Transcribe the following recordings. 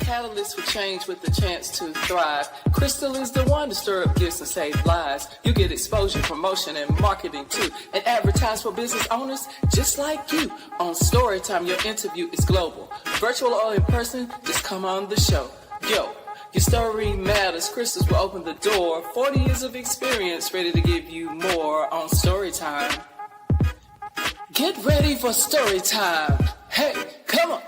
catalyst for change with the chance to thrive. Crystal is the one to stir up gifts and save lives. You get exposure, promotion, and marketing too. And advertise for business owners just like you. On Storytime, your interview is global. Virtual or in person, just come on the show. Yo, your story matters. Crystals will open the door. 40 years of experience, ready to give you more on Storytime. Get ready for Storytime. Hey, come on.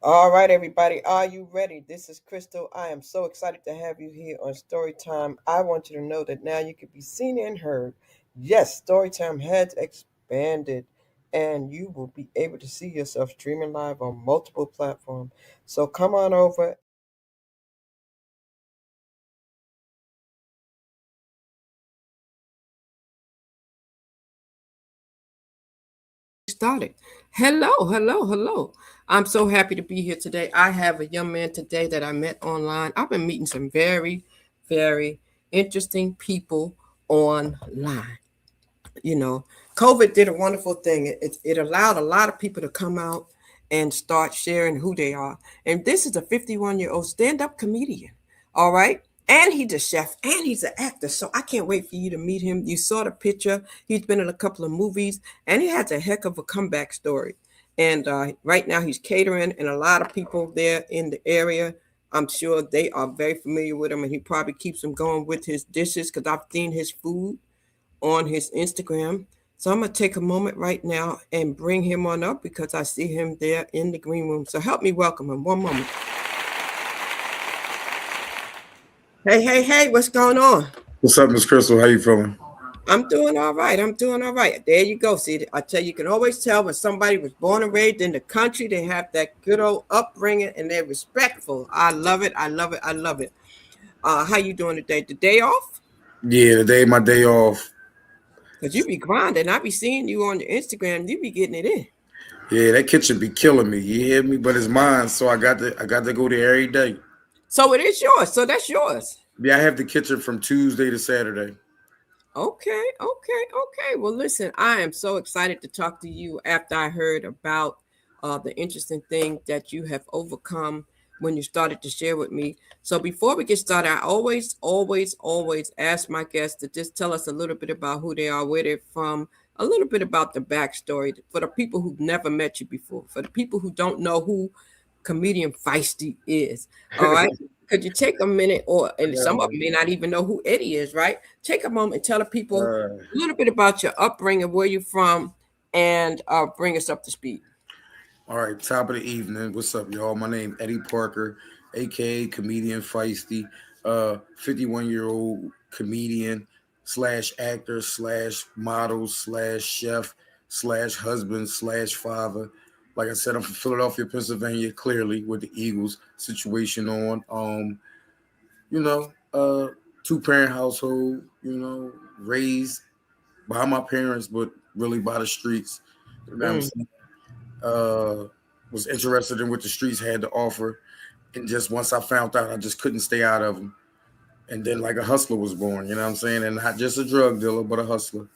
All right, everybody, are you ready? This is Crystal. I am so excited to have you here on Storytime. I want you to know that now you can be seen and heard. Yes, Storytime has expanded, and you will be able to see yourself streaming live on multiple platforms. So come on over. Started. Hello. I'm so happy to be here today. I have a young man today that I met online. I've been meeting some very, very interesting people online. You know, COVID did a wonderful thing. It allowed a lot of people to come out and start sharing who they are. And this is a 51-year-old stand-up comedian. All right. And he's a chef and he's an actor. So I can't wait for you to meet him. You saw the picture. He's been in a couple of movies and he has a heck of a comeback story. And right now he's catering, and a lot of people there in the area, I'm sure they are very familiar with him, and he probably keeps them going with his dishes because I've seen his food on his Instagram. So I'm going to take a moment right now and bring him on up because I see him there in the green room. So help me welcome him. One moment. Hey, what's going on? What's up, Miss Crystal? How you feeling? I'm doing all right. There you go. See, I tell you can always tell when somebody was born and raised in the country. They have that good old upbringing and they're respectful. I love it. How you doing today? The day off? Yeah, today my day off. Because you be grinding. I be seeing you on the Instagram. You be getting it in. Yeah, that kitchen be killing me. You hear me? But it's mine, so I got to go there every day. So it is yours. So that's yours. Yeah, I have the kitchen from Tuesday to Saturday. Okay. Well, listen, I am so excited to talk to you after I heard about the interesting thing that you have overcome when you started to share with me. So before we get started, I always ask my guests to just tell us a little bit about who they are, where they're from, a little bit about the backstory for the people who've never met you before, for the people who don't know who comedian Feisty is. All right. Could you take a minute, and some of them may not even know who Eddie is, right? Take a moment and tell the people a little bit about your upbringing, where you're from, and bring us up to speed. All right, top of the evening. What's up, y'all? My name Eddie Parker, aka Comedian Feisty. 51-year-old comedian slash actor slash model slash chef slash husband slash father. Like I said, I'm from Philadelphia, Pennsylvania, clearly with the Eagles situation on. You know, two-parent household, raised by my parents, but really by the streets. You know what I'm Mm. saying? Uh, was interested in what the streets had to offer. And just once I found out, I just couldn't stay out of them. And then like a hustler was born, you know what I'm saying? And not just a drug dealer, but a hustler.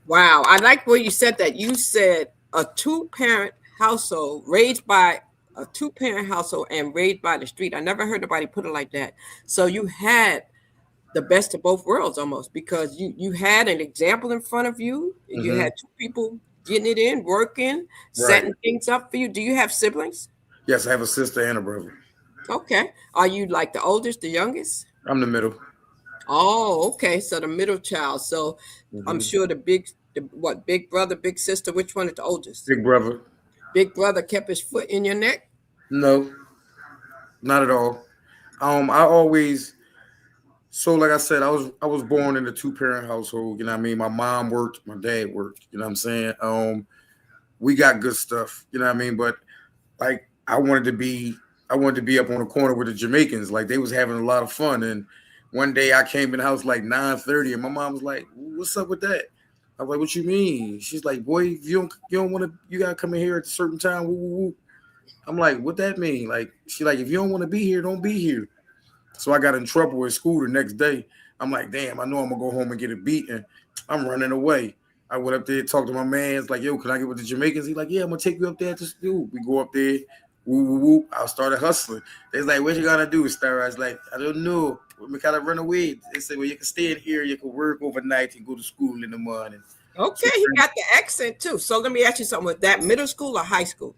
Wow, I like where you said that. You said a two-parent household raised by a two-parent household and raised by the street. I never heard nobody put it like that. So you had the best of both worlds almost because you had an example in front of you. You Hmm. had two people getting it in, working, Right. setting things up for you. Do you have siblings? Yes, I have a sister and a brother. Okay. Are you like the oldest, the youngest? I'm the middle. Oh, okay. So the middle child. So I'm Hmm. sure what big brother, big sister, which one is the oldest? Big brother. Big brother kept his foot in your neck? No, not at all. I always so like I said, I was born in a two-parent household. You know what I mean? My mom worked, my dad worked. You know what I'm saying? We got good stuff. You know what I mean? But like I wanted to be up on the corner with the Jamaicans. Like they was having a lot of fun. And one day I came in the house like 9:30 and my mom was like, "What's up with that?" I was like, "What you mean?" She's like, "Boy, if you don't want to, you gotta come in here at a certain time." Woo, woo, woo. I'm like, "What that mean?" Like she like, "If you don't want to be here, don't be here." So I got in trouble at school the next day. I'm like, damn, I know I'm gonna go home and get a beating. I'm running away. I went up there, talked to my man. It's like, yo, can I get with the Jamaicans? He's like, yeah, I'm gonna take you up there to school. We go up there, woo woo woo. I started hustling. They's like, what you gonna do, Star? I was like, I don't know. We kind of run away. They said, well, you can stay in here, you can work overnight and go to school in the morning. Okay, So he got the accent too. So let me ask you something. Was that middle school or high school?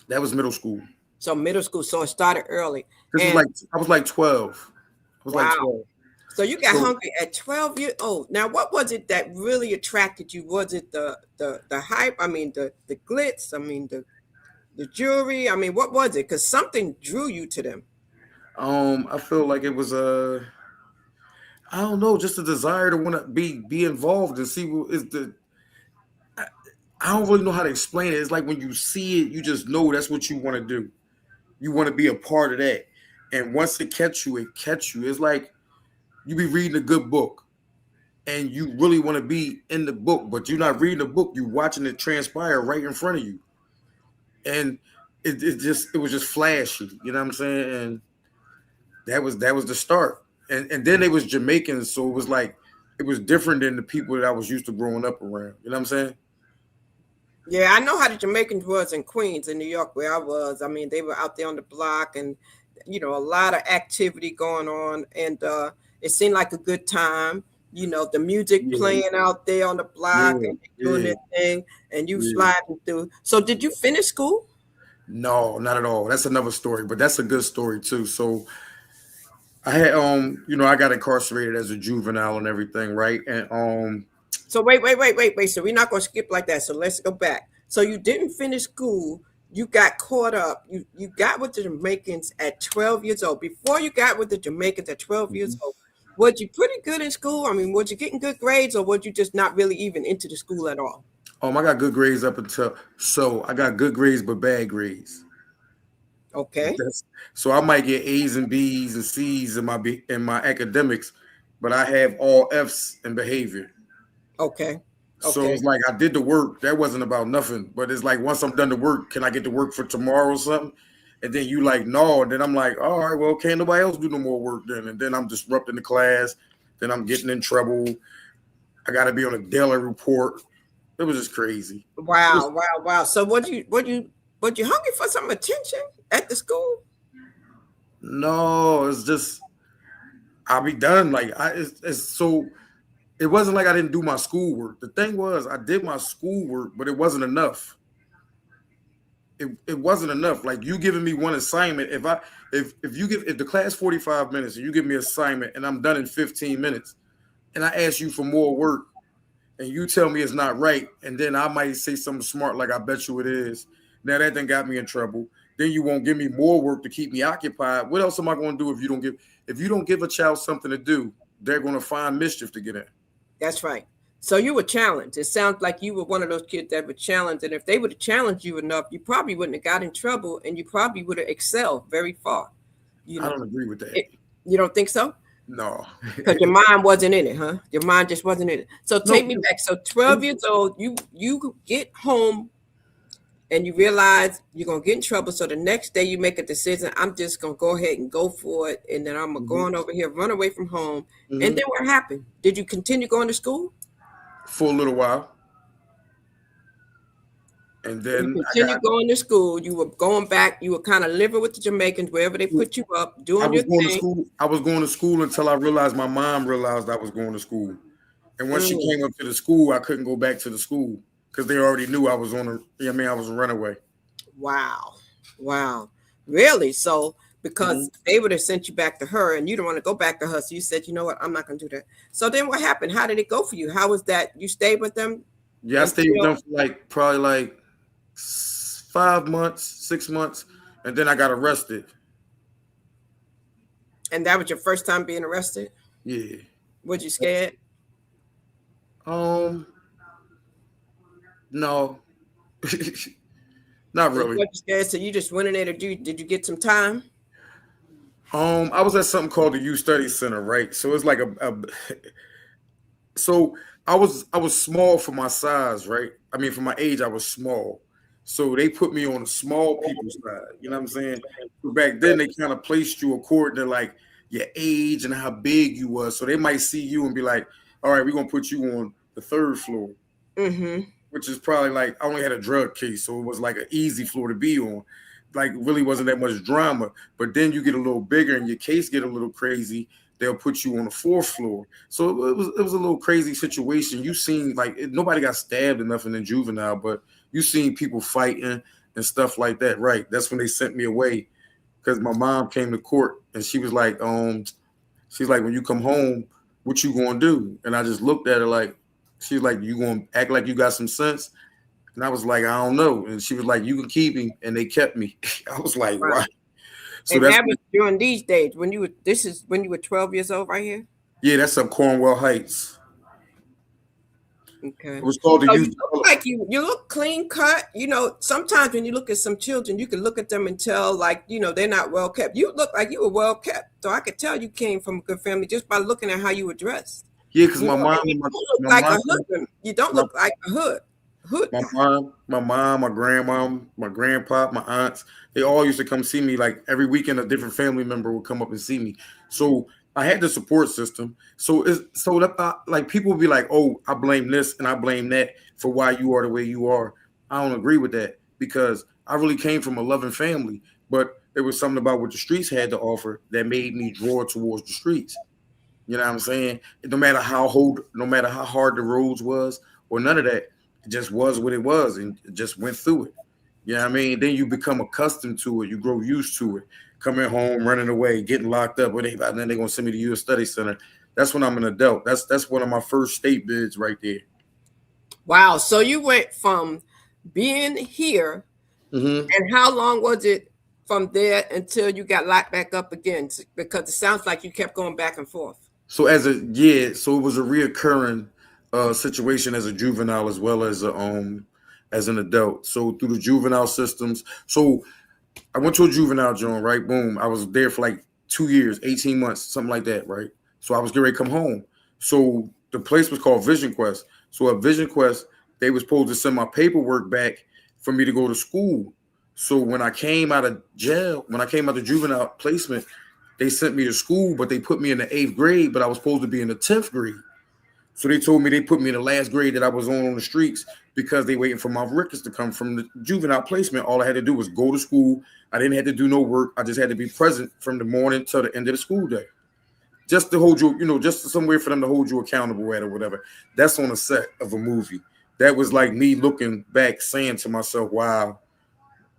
that was middle school. So middle school. So it started early. This was And like I was like 12. I was like wow. 12. So you got So hungry at 12 years old. Now, what was it that really attracted you? Was it the hype? I mean, the glitz? I mean, the jewelry? I mean, what was it? Because something drew you to them. I feel like it was a I don't know, just a desire to want to be involved and see what is the. I don't really know how to explain it. It's like when you see it, you just know that's what you want to do. You want to be a part of that, and once it catch you, it catch you. It's like you be reading a good book, and you really want to be in the book, but you're not reading the book. You're watching it transpire right in front of you, and it was just flashy. You know what I'm saying? And that was the start. And then it was Jamaicans, so it was like it was different than the people that I was used to growing up around. You know what I'm saying? Yeah, I know how the Jamaicans was in Queens, in New York, where I was. I mean, they were out there on the block, and a lot of activity going on, and it seemed like a good time. The music Yeah, playing out there on the block, yeah, and they doing yeah, their thing, and you yeah. sliding through. So, did you finish school? No, not at all. That's another story, but that's a good story too. So I had I got incarcerated as a juvenile and everything, right? And So wait. So we're not going to skip like that. So let's go back. So you didn't finish school. You got caught up. You got with the Jamaicans at 12 years old. Before you got with the Jamaicans at 12 years old, was you pretty good in school? I mean, was you getting good grades, or was you just not really even into the school at all? I got good grades up until so I got good grades but bad grades. Okay. That's, so I might get A's and B's and C's in my academics, but I have all F's in behavior. Okay. So Okay. it's like I did the work. That wasn't about nothing. But it's like once I'm done the work, can I get to work for tomorrow or something? And then you like no. And then I'm like, all right, well, can't nobody else do no more work then? And then I'm disrupting the class. Then I'm getting in trouble. I got to be on a daily report. It was just crazy. It was, Wow. So what you hungry for some attention at the school? no, it's just I'll be done. Like it's so it wasn't like I didn't do my schoolwork. The thing was I did my schoolwork, but it wasn't enough. It wasn't enough. Like you giving me one assignment. If the class 45 minutes and you give me an assignment and I'm done in 15 minutes and I ask you for more work and you tell me it's not right, and then I might say something smart like I bet you it is. Now that thing got me in trouble. then you won't give me more work to keep me occupied. What else am I going to do if you don't give a child something to do? They're going to find mischief to get in. That's right. So you were challenged. It sounds like you were one of those kids that were challenged, and if they would have challenged you enough, you probably wouldn't have got in trouble, and you probably would have excelled very far. I don't agree with that. You don't think so? No, because your mind wasn't in it, huh? Your mind just wasn't in it. So take me back. So 12 years old, you get home and you realize you're gonna get in trouble. So the next day you make a decision. I'm just gonna go ahead and go for it, and then I'm gonna go on over here, run away from home. And then what happened? Did you continue going to school? For a little while. And then you continued going to school. You were going back. You were kind of living with the Jamaicans wherever they put you up, doing your thing. I was going to school until I realized my mom realized I was going to school. And once she came up to the school, I couldn't go back to the school because they already knew I was I was a runaway. Wow. Really? So because they would have sent you back to her and you don't want to go back to her. So you said, you know what? I'm not going to do that. So then what happened? How did it go for you? How was that? You stayed with them? Yeah, I stayed with them for probably 5 months, 6 months, and then I got arrested. And that was your first time being arrested? Yeah. Was you scared? No. Not really. You scared, so you just went in there to did you get some time? I was at something called the Youth Study Center, right? So it's like so I was small for my size, right? I mean, for my age, I was small. So they put me on the small people's side. You know what I'm saying? Back then, they kind of placed you according to your age and how big you was. So they might see you and be like, all right, we're going to put you on the 3rd floor. Which is probably I only had a drug case. So it was an easy floor to be on. Really wasn't that much drama. But then you get a little bigger and your case get a little crazy. They'll put you on the 4th floor. So it was a little crazy situation. You seen nobody got stabbed or nothing in juvenile, but you seen people fighting and stuff like that, right? That's when they sent me away because my mom came to court and she was like, she's like, when you come home, what you gonna do? And I just looked at her she's like, you gonna act like you got some sense? And I was like, I don't know. And she was like, you can keep him, and they kept me. I was like, wow. Why? So and that was during these days when you were 12 years old right here? Yeah, that's up Cornwall Heights. Okay. It was called the youth. You look clean cut. Sometimes when you look at some children, you can look at them and tell they're not well kept. You look like you were well kept. So I could tell you came from a good family just by looking at how you were dressed. Yeah, because my mom, you don't look like a hood. My mom, my grandma, my grandpa, my aunts, they all used to come see me. Every weekend, a different family member would come up and see me. So I had the support system. So people would be like, oh, I blame this and I blame that for why you are the way you are. I don't agree with that because I really came from a loving family, but there was something about what the streets had to offer that made me draw towards the streets. You know what I'm saying? No matter how hard the roads was or none of that, it just was what it was and just went through it. You know what I mean? Then you become accustomed to it. You grow used to it. Coming home, running away, getting locked up. And then they're going to send me to Youth Study Center. That's when I'm an adult. That's one of my first state bids right there. Wow. So you went from being here, and how long was it from there until you got locked back up again? Because it sounds like you kept going back and forth. So so it was a reoccurring situation as a juvenile as well as as an adult. So through the juvenile systems. So I went to a juvenile joint, right? Boom. I was there for 2 years, 18 months, something like that, right? So I was getting ready to come home. So the place was called Vision Quest. So at Vision Quest, they were supposed to send my paperwork back for me to go to school. So when I came out of jail, when I came out of juvenile placement, they sent me to school, but they put me in the 8th grade, but I was supposed to be in the 10th grade. So they told me they put me in the last grade that I was on the streets because they waiting for my records to come from the juvenile placement. All I had to do was go to school. I didn't have to do no work. I just had to be present from the morning till the end of the school day. Just to hold you, just somewhere for them to hold you accountable at or whatever. That's on a set of a movie. That was like me looking back saying to myself, wow,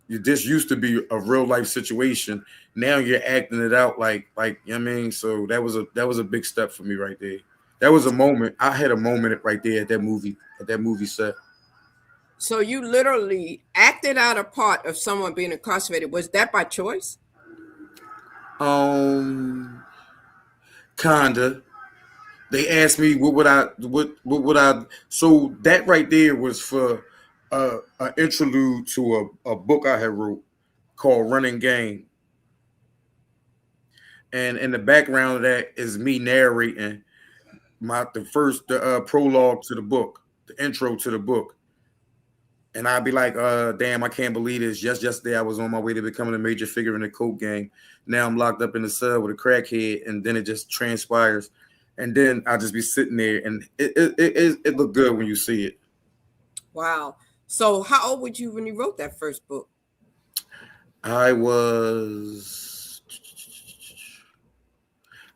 this used to be a real life situation. Now you're acting it out like you know what I mean? So that was a big step for me right there. That was a moment. I had a moment right there at that movie set. So you literally acted out a part of someone being incarcerated. Was that by choice? Um, kinda. They asked me what would I so that right there was for an interlude to a book I had wrote called Running Game. And in the background of that is me narrating the prologue to the book, the intro to the book. And I'd be like, damn, I can't believe this. Just yesterday I was on my way to becoming a major figure in the coke game. Now I'm locked up in the cell with a crackhead, and then it just transpires. And then I'll just be sitting there, and it looked good when you see it. Wow. So how old were you when you wrote that first book? I was,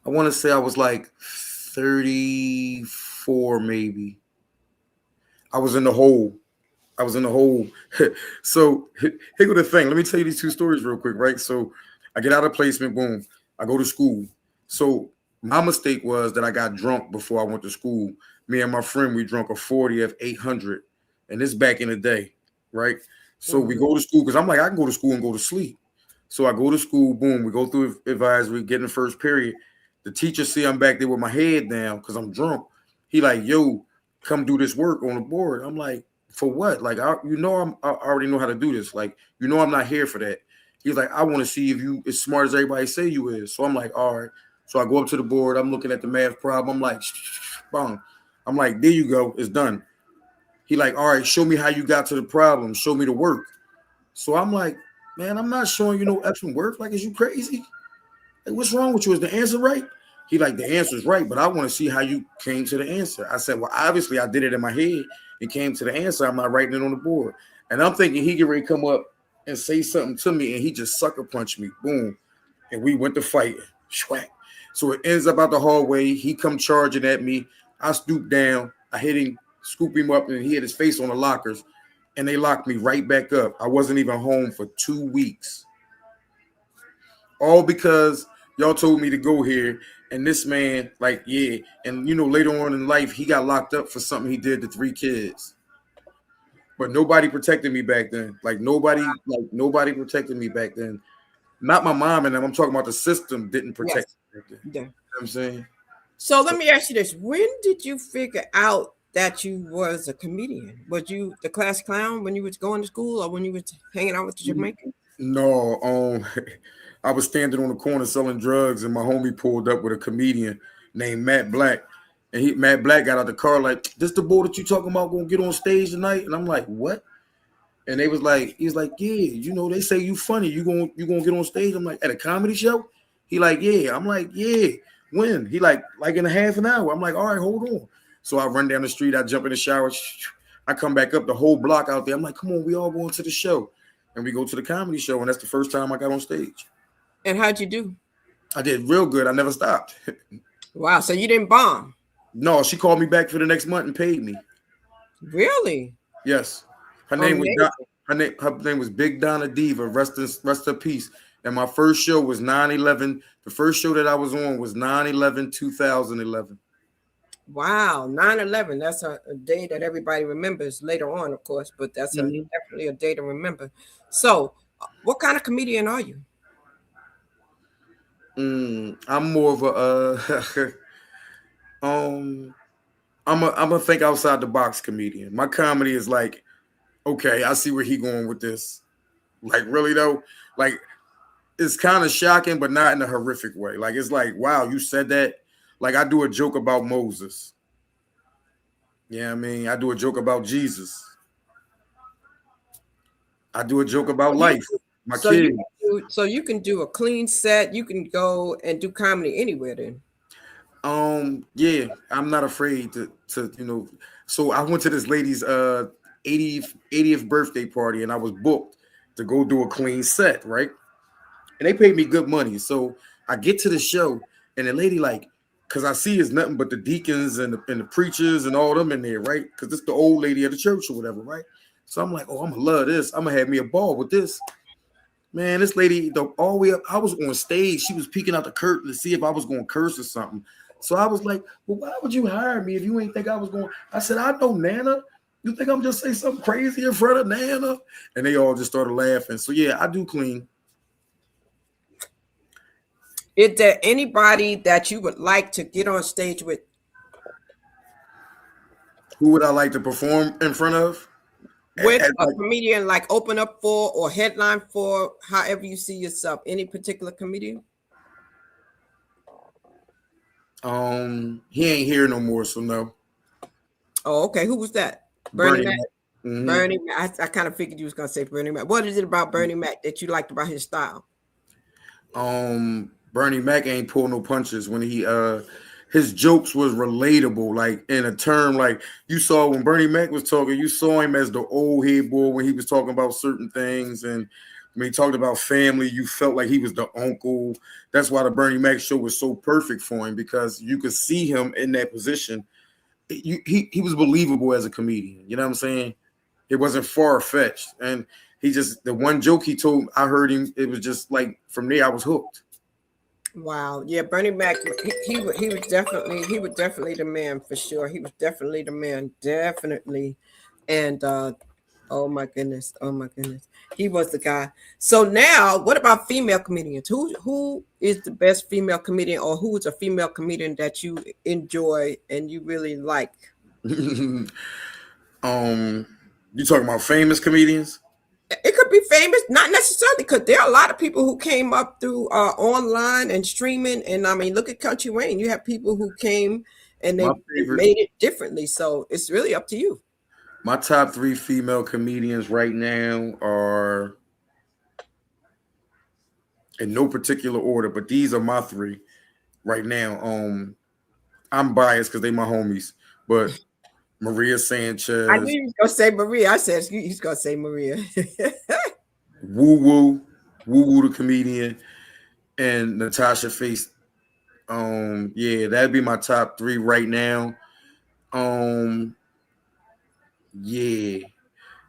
I want to say I was like 34, maybe. I was in the hole. I was in the hole. So here go the thing. Let me tell you these two stories real quick, right? So I get out of placement, boom. I go to school. So my mistake was that I got drunk before I went to school. Me and my friend, we drunk a 40 of 800. And this back in the day, right? So we go to school because I'm like, I can go to school and go to sleep. So I go to school, boom. We go through advisory, get in the first period. The teacher see I'm back there with my head down because I'm drunk. He like, yo, come do this work on the board. I'm like, for what? Like, I already know how to do this. Like, I'm not here for that. He's like, I want to see if you as smart as everybody say you is. So I'm like, all right. So I go up to the board. I'm looking at the math problem. I'm like, bang. I'm like, there you go. It's done. He like, all right, show me how you got to the problem. Show me the work. So I'm like, man, I'm not showing you no effing work. Like, is you crazy? Like, what's wrong with you? Is the answer right? He like, the answer's right, but I want to see how you came to the answer. I said, well, obviously I did it in my head and came to the answer. I'm not writing it on the board. And I'm thinking he get ready to come up and say something to me, and he just sucker punched me. Boom. And we went to fight. Schwack. So it ends up out the hallway. He come charging at me. I stoop down. I hit him, scoop him up, and he had his face on the lockers. And they locked me right back up. I wasn't even home for 2 weeks. All because y'all told me to go here. And this man, like, yeah. And, later on in life, he got locked up for something he did to 3 kids. But nobody protected me back then. Nobody protected me back then. Not my mom and them. I'm talking about the system didn't protect me back then. Yeah. You know what I'm saying? So let me ask you this. When did you figure out that you was a comedian? Was you the class clown when you was going to school or when you was hanging out with the Jamaicans? No, I was standing on the corner selling drugs, and my homie pulled up with a comedian named Matt Black. And Matt Black got out the car like, this the boy that you talking about gonna get on stage tonight? And I'm like, what? And he's like, yeah, they say you funny. You gonna get on stage? I'm like, at a comedy show? He like, yeah. I'm like, yeah. When? He like in a half an hour. I'm like, all right, hold on. So I run down the street, I jump in the shower, I come back up the whole block out there. I'm like, come on, we all going to the show. And we go to the comedy show, and that's the first time I got on stage. And how'd you do? I did real good. I never stopped. Wow, so you didn't bomb? No, she called me back for the next month and paid me. Really? Yes. Her name was Big Donna Diva. Rest in peace. And my first show was 9/11. The first show that I was on was 9/11/2011. Wow, 9/11. That's a day that everybody remembers later on, of course, but that's definitely a day to remember. So, what kind of comedian are you? I'm more of a I'm a think outside the box comedian. My comedy is like, okay, I see where he going with this. Like, really though, like, it's kind of shocking, but not in a horrific way. Like, it's like, wow, you said that. Like, I do a joke about Moses. Yeah, I mean, I do a joke about Jesus. I do a joke about life. My kids. So you can do a clean set. You can go and do comedy anywhere then. Yeah, I'm not afraid to So I went to this lady's 80th birthday party, and I was booked to go do a clean set, right? And they paid me good money. So I get to the show, and the lady like, because I see it's nothing but the deacons and the preachers and all them in there, right? Because it's the old lady of the church or whatever, right? So I'm like, oh, I'm gonna love this. I'm gonna have me a ball with this. Man, this lady, all the way up, I was on stage. She was peeking out the curtain to see if I was going to curse or something. So I was like, well, why would you hire me if you ain't think I was going? I said, I know Nana. You think I'm just say something crazy in front of Nana? And they all just started laughing. So yeah, I do clean. Is there anybody that you would like to get on stage with? Who would I like to perform in front of? With a Like, comedian, like open up for or headline for, however you see yourself. Any particular comedian? he ain't here no more, so no. Oh, okay. Who was that? Bernie Bernie Mac. Mac. Mhm. Bernie Mac. I kind of figured you was gonna say Bernie Mac. What is it about Bernie Mac that you liked about his style? Bernie Mac ain't pull no punches when he his jokes was relatable, like in a term like you saw when Bernie Mac was talking, you saw him as the old head boy when he was talking about certain things, and when he talked about family, you felt like he was the uncle. That's why the Bernie Mac show was so perfect for him because you could see him in that position. He was believable as a comedian. You know what I'm saying? It wasn't far fetched, and he just the one joke he told, I heard him. It was just like from there I was hooked. Wow. Yeah, Bernie Mac. He was definitely the man for sure. He was definitely the man, definitely. And oh my goodness, oh my goodness, he was the guy. So now, what about female comedians? Who is the best female comedian, or who is a female comedian that you enjoy and you really like? um, you talking about famous comedians? It could be famous, not necessarily, because there are a lot of people who came up through online and streaming. And I mean, look at Country Wayne. You have people who came and My they favorite, made it differently. So it's really up to you. my top three female comedians right now are in no particular order, but these are my three right now. I'm biased because they my homies, but Maria I knew Sanchez, he was gonna say Maria. I said he's gonna say Maria. Woo Woo, Woo Woo the comedian, and Natasha Face. Yeah, that'd be my top three right now. Um, yeah.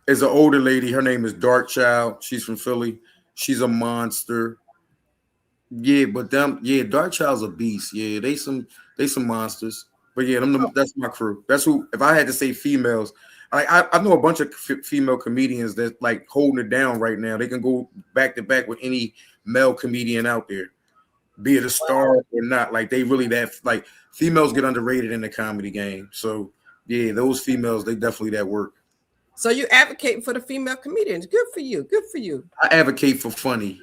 As an older lady, her name is Dark Child. She's from Philly. She's a monster. Yeah, but them, yeah, Dark Child's a beast. Yeah, they some monsters. But yeah, that's my crew. That's who. If I had to say females, I know a bunch of female comedians that like holding it down right now. They can go back to back with any male comedian out there, be it a star or not. Like they really that like females get underrated in the comedy game. So yeah, those females they definitely that work. So you advocate for the female comedians. Good for you. Good for you. I advocate for funny.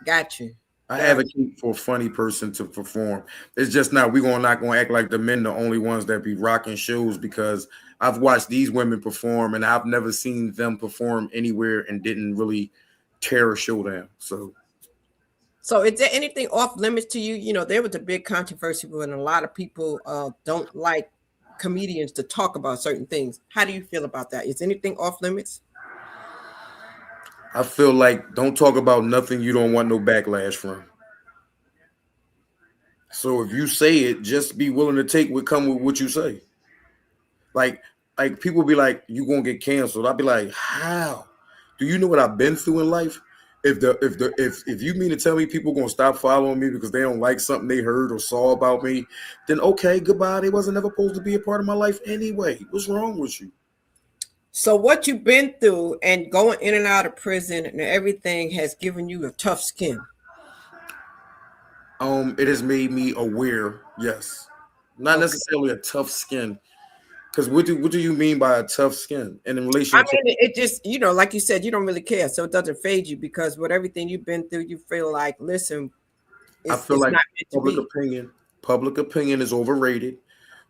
Got you. I Got you. advocate for a funny person to perform. It's just not we gonna not gonna act like the men the only ones that be rocking shows because I've watched these women perform and I've never seen them perform anywhere and didn't really tear a show down. So is there anything off limits to you? You know, there was a big controversy when a lot of people don't like comedians to talk about certain things. How do you feel about that? Is anything off limits? I feel like don't talk about nothing you don't want no backlash from. So if you say it, just be willing to take what come with what you say. Like like people be like, you gonna get canceled. I'll be like, how? Do you know what I've been through in life? If you mean to tell me people gonna stop following me because they don't like something they heard or saw about me, then okay, goodbye. They wasn't never supposed to be a part of my life anyway. What's wrong with you? So what you've been through and going in and out of prison and everything has given you a tough skin. It has made me aware, yes. Not Okay. necessarily a tough skin. Because what do you mean by a tough skin? And in I relation to mean, it just, you know, like you said, you don't really care. So it doesn't phase you because with everything you've been through, you feel like, listen, I feel it's like not meant to public be. opinion, public opinion is overrated.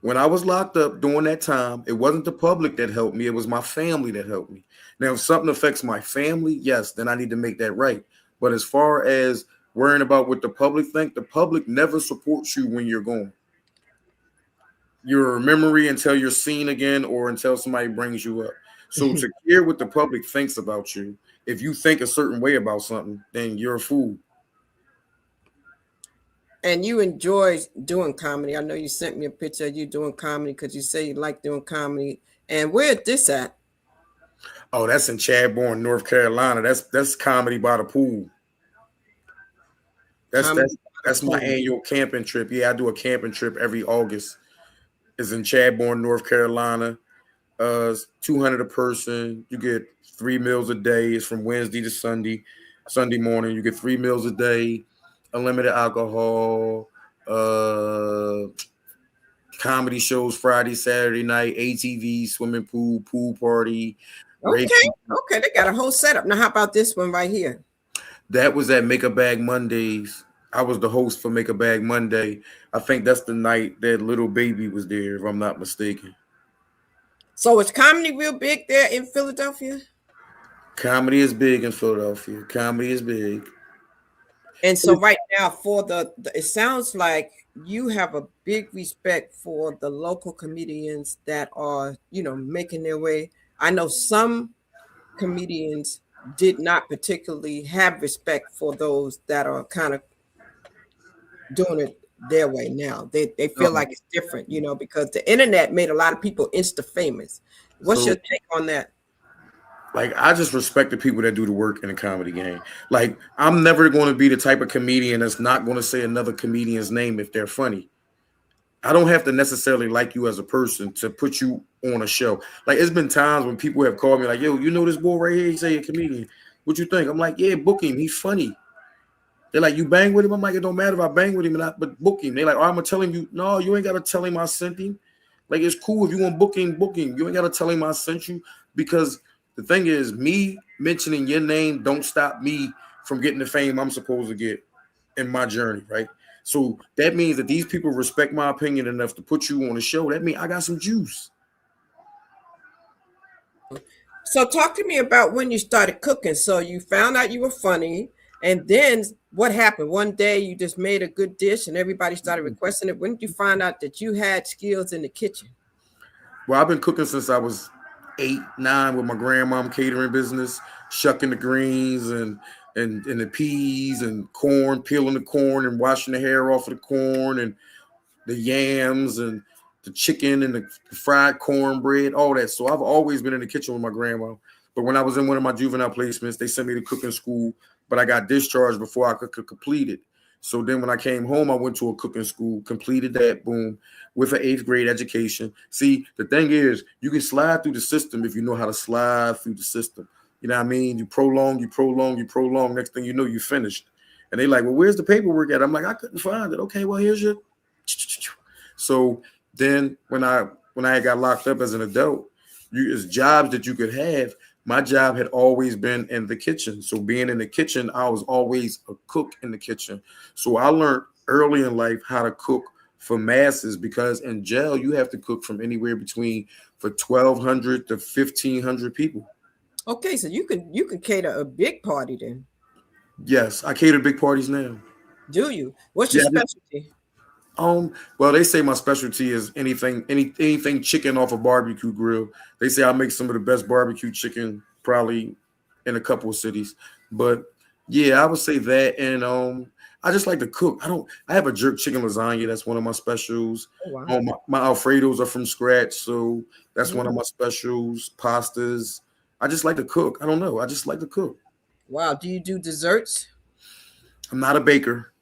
When I was locked up during that time, it wasn't the public that helped me, it was my family that helped me. Now, if something affects my family, yes, then I need to make that right. But as far as worrying about what the public think, the public never supports you when you're gone. You're a memory until you're seen again or until somebody brings you up. So to care what the public thinks about you, if you think a certain way about something, then you're a fool. And you enjoy doing comedy. I know you sent me a picture of you doing comedy because you say you like doing comedy. And where's this at? Oh, that's in Chadbourne, North Carolina. That's comedy by the pool. That's Comedy that's by the that's my pool. annual camping trip. Yeah, I do a camping trip every August. It's in Chadbourne, North Carolina. $200 a person. You get 3 meals a day. It's from Wednesday to Sunday. Sunday morning, you get 3 meals a day, unlimited alcohol, comedy shows Friday, Saturday night, ATV, swimming pool, pool party, race. Okay, okay, they got a whole setup. Now, how about this one right here? That was at Make a Bag Mondays. I was the host for Make a Bag Monday. I think that's the night that Little Baby was there, if I'm not mistaken. So is comedy real big there in Philadelphia? Comedy is big in Philadelphia. Comedy is big. And so right now for it sounds like you have a big respect for the local comedians that are, making their way. I know some comedians did not particularly have respect for those that are kind of doing it their way now. They feel like it's different, because the internet made a lot of people insta famous. What's your So, take on that? like, I just respect the people that do the work in the comedy game. Like, I'm never going to be the type of comedian that's not going to say another comedian's name if they're funny. I don't have to necessarily like you as a person to put you on a show. Like, it's been times when people have called me like, yo, you know this boy right here? He say a comedian. What you think? I'm like, yeah, book him. He's funny. They're like, you bang with him? I'm like, it don't matter if I bang with him or not, but book him. They're like, oh, I'm going to tell him you. No, you ain't got to tell him I sent him. Like, it's cool if you want book him, book him. You ain't got to tell him I sent you, because the thing is, me mentioning your name don't stop me from getting the fame I'm supposed to get in my journey, right? So that means that these people respect my opinion enough to put you on a show. That means I got some juice. So talk to me about when you started cooking. So you found out you were funny, and then what happened? One day you just made a good dish and everybody started requesting it. When did you find out that you had skills in the kitchen? Well, I've been cooking since I was 8, 9 with my grandmom catering business, shucking the greens and the peas and corn, peeling the corn and washing the hair off of the corn and the yams and the chicken and the fried cornbread, all that. So I've always been in the kitchen with my grandma. But when I was in one of my juvenile placements, they sent me to cooking school, but I got discharged before I could complete it. So then when I came home, I went to a cooking school, completed that, boom, with an 8th grade education. See, the thing is, you can slide through the system if you know how to slide through the system. You know what I mean? You prolong, you prolong, you prolong. Next thing you know, you finished. And they like, well, where's the paperwork at? I'm like, I couldn't find it. Okay, well, here's your. So then when I got locked up as an adult, it's jobs that you could have. My job had always been in the kitchen. So being in the kitchen, I was always a cook in the kitchen. So I learned early in life how to cook for masses, because in jail you have to cook from anywhere between for 1,200 to 1,500 people. Okay, so you can cater a big party then. Yes, I cater big parties now. Do you? What's your specialty? Well, they say my specialty is anything chicken off a barbecue grill. They say I make some of the best barbecue chicken probably in a couple of cities. But yeah, I would say that. And I just like to cook. I have a jerk chicken lasagna. That's one of my specials. Oh, wow. My Alfredos are from scratch, so that's one of my specials. Pastas. I just like to cook. I don't know. I just like to cook. Wow. Do you do desserts? I'm not a baker.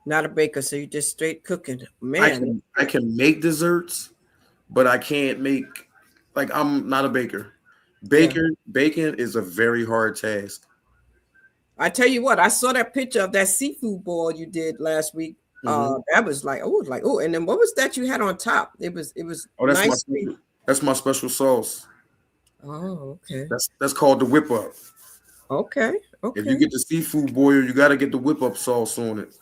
Not a baker, so you just straight cooking. Man, I can make desserts, but I can't make, like, I'm not a baker. Baking is a very hard task. I tell you what, I saw that picture of that seafood boil you did last week. That was like, oh, and then what was that you had on top? It was nice. That's my special sauce. Oh, okay. That's called the whip up. Okay. If you get the seafood boil, you got to get the whip up sauce on it.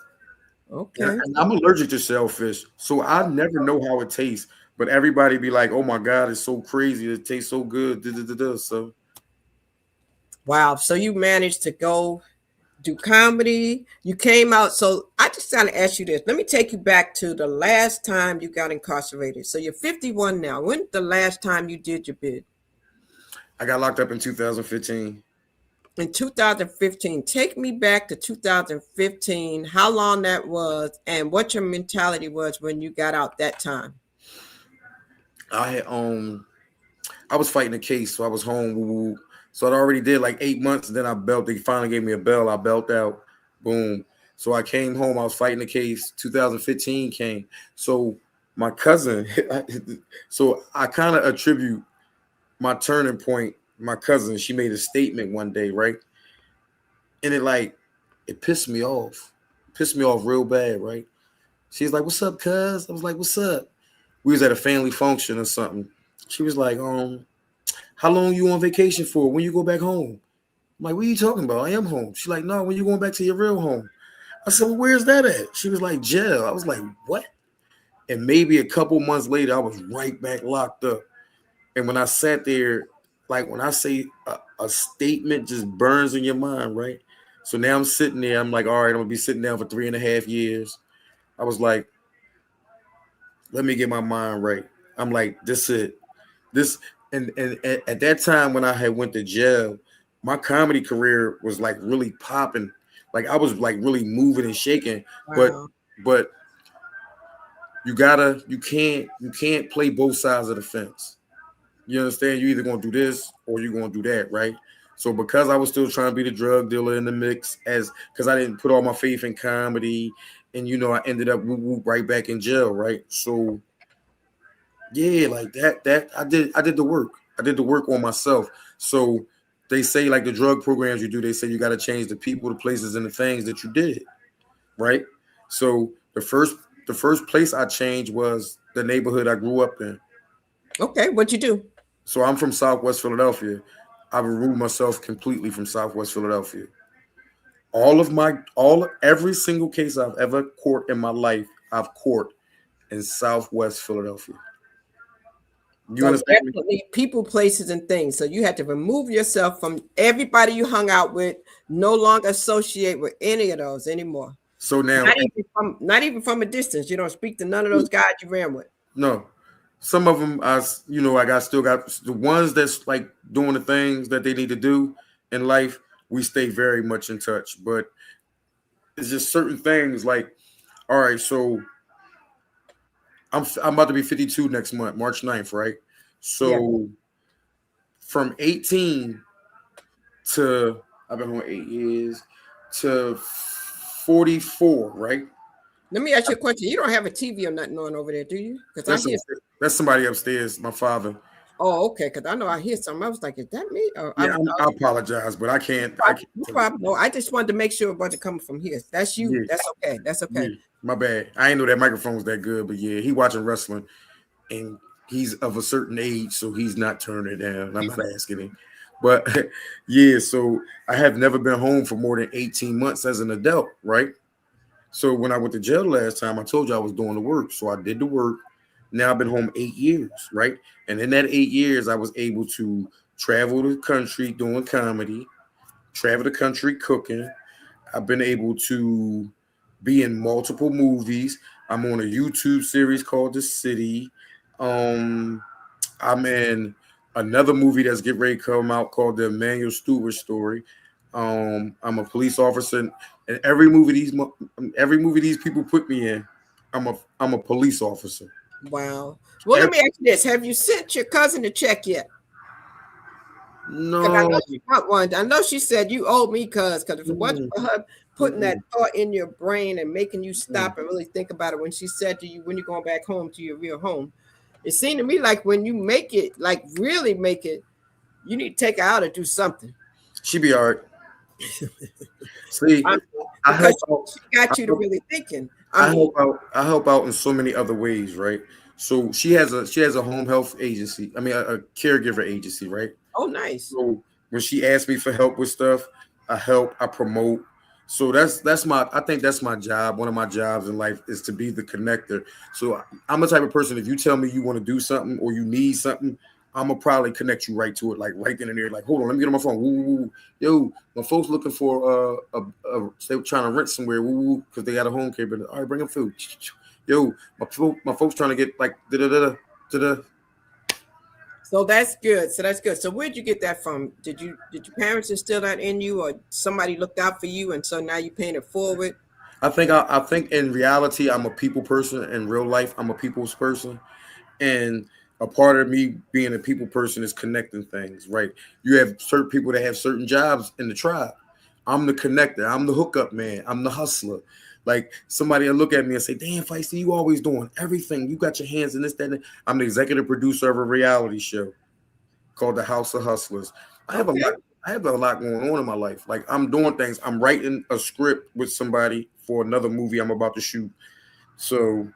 Okay. And I'm allergic to shellfish, so I never know how it tastes. But everybody be like, "Oh my God, it's so crazy! It tastes so good." So, wow. So you managed to go do comedy. You came out. So I just want to ask you this. Let me take you back to the last time you got incarcerated. So you're 51 now. When's the last time you did your bid? I got locked up in 2015. In 2015, take me back to 2015, how long that was and what your mentality was when you got out that time. I was fighting a case, so I was home. So I already did like 8 months, and then they finally gave me a bail. I bailed out, boom. So I came home, I was fighting the case. 2015 came. So my cousin, so I kind of attribute my turning point, my cousin, she made a statement one day, right? And it pissed me off real bad, right? She's like, "What's up, cuz?" I was like, "What's up?" We was at a family function or something. She was like, how long you on vacation for? When you go back home? I'm like, what are you talking about? I am home. She's like, no, when you going back to your real home? I said, well, where's that at? She was like, jail. I was like, what? And maybe a couple months later, I was right back locked up. And when I sat there, like when I say a statement just burns in your mind, right? So now I'm sitting there. I'm like, all right, I'm gonna be sitting down for 3.5 years. I was like, let me get my mind right. I'm like, this it. This and at that time when I had went to jail, my comedy career was like really popping. Like I was like really moving and shaking. But Wow. but you can't play both sides of the fence. You understand? You either gonna do this or you're gonna do that, right? So because I was still trying to be the drug dealer in the mix, as because I didn't put all my faith in comedy, and I ended up right back in jail, right? So yeah, like that I did the work. I did the work on myself. So they say like the drug programs you do, they say you got to change the people, the places, and the things that you did, right? So the first place I changed was the neighborhood I grew up in. Okay, what'd you do? So I'm from Southwest Philadelphia. I've removed myself completely from Southwest Philadelphia. Every single case I've ever court in my life, I've court in Southwest Philadelphia. You So understand me? definitely people, places, and things. So you had to remove yourself from everybody you hung out with, no longer associate with any of those anymore. So now, Not even from a distance. You don't speak to none of those guys you ran with. no, some of them, I got still got the ones that's like doing the things that they need to do in life. We stay very much in touch, but it's just certain things like, all right, so I'm about to be 52 next month, March 9th, right? Yeah. So from 18 to I've been on 8 years to 44, right? Let me ask you a question. You don't have a TV or nothing on over there, do you? Because I That's hear. that's somebody upstairs, my father. Oh, okay. Because I know I hear something. I was like, is that me? Or Yeah, I apologize, but I can't no tell you. problem. No, I just wanted to make sure it wasn't coming from here. That's you. Yeah, That's okay. That's okay. yeah, my bad. I ain't know that microphone was that good, but yeah, he watching wrestling and he's of a certain age, so he's not turning it down. I'm not asking him. But yeah, so I have never been home for more than 18 months as an adult, right? So when I went to jail last time, I told you I was doing the work. So I did the work. Now I've been home 8 years, right? And in that 8 years, I was able to travel the country doing comedy, travel the country cooking. I've been able to be in multiple movies. I'm on a YouTube series called The City. Um, I'm in another movie that's getting ready to come out called The Emmanuel Stewart Story. I'm a police officer, and every movie these people put me in, I'm a police officer. Wow. Well, let Every, me ask you this. Have you sent your cousin a check yet? Because I know no, she got one. I know she said you owe me, because if it wasn't mm, for her putting that mm, thought in your brain and making you mm. stop and really think about it when she said to you, when you're going back home to your real home, it seemed to me like when you make it, like really make it, you need to take her out and do something. She be all right. See, Honestly, I because help out. she got I you to help, really thinking. I I mean, help out. I help out in so many other ways, right? So she has a home health agency. I mean, a caregiver agency, right? oh, nice. So when she asks me for help with stuff, I help, I promote. So that's my I think that's my job. One of my jobs in life is to be the connector. So I'm the type of person if you tell me you want to do something or you need something, I'm gonna probably connect you right to it, like right then and there. Like, hold on, let me get on my phone. Woo, woo, woo. Yo, my folks looking for they were trying to rent somewhere, woo, woo, because they got a home care. But all right, bring them food. Yo, my folks trying to get like da da da da da. So that's good. So that's good. So where'd you get that from? Did your parents instill that in you, or somebody looked out for you, and so now you're paying it forward? I think in reality, I'm a people person. In real life, I'm a people's person. And a part of me being a people person is connecting things, right? You have certain people that have certain jobs in the tribe. I'm the connector. I'm the hookup man. I'm the hustler. Like somebody will look at me and say, "Damn, Feisty, you always doing everything. You got your hands in this, that." And that." I'm the executive producer of a reality show called the House of Hustlers. I have a Okay. lot. I have a lot going on in my life. Like I'm doing things. I'm writing a script with somebody for another movie I'm about to shoot. So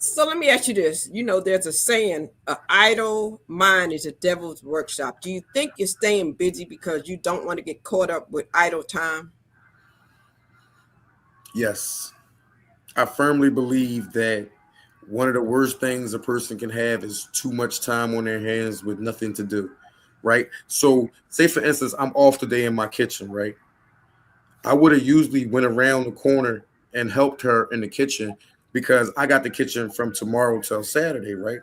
So let me ask you this. You know, there's a saying, "An idle mind is a devil's workshop." Do you think you're staying busy because you don't want to get caught up with idle time? yes, I firmly believe that one of the worst things a person can have is too much time on their hands with nothing to do. Right. So say for instance, I'm off today in my kitchen, right? I would have usually went around the corner and helped her in the kitchen because I got the kitchen from tomorrow till Saturday, right?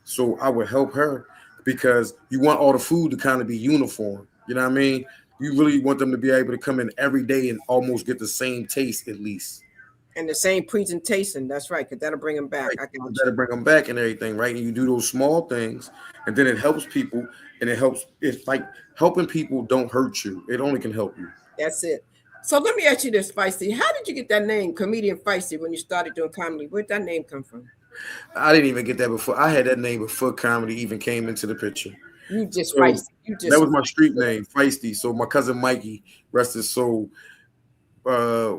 So I would help her because you want all the food to kind of be uniform. You know what I mean? You really want them to be able to come in every day and almost get the same taste at least. And the same presentation. That's right, because that'll bring them back. Right. I You got got you. to bring them back and everything, right? And you do those small things, and then it helps people, and it helps. It's like helping people don't hurt you. It only can help you. That's it. So let me ask you this, Feisty. How did you get that name, Comedian Feisty, when you started doing comedy? Where'd that name come from? I didn't even get that before. I had that name before comedy even came into the picture. You just So Feisty. You that just was my street name, Feisty. So my cousin Mikey, rest his soul,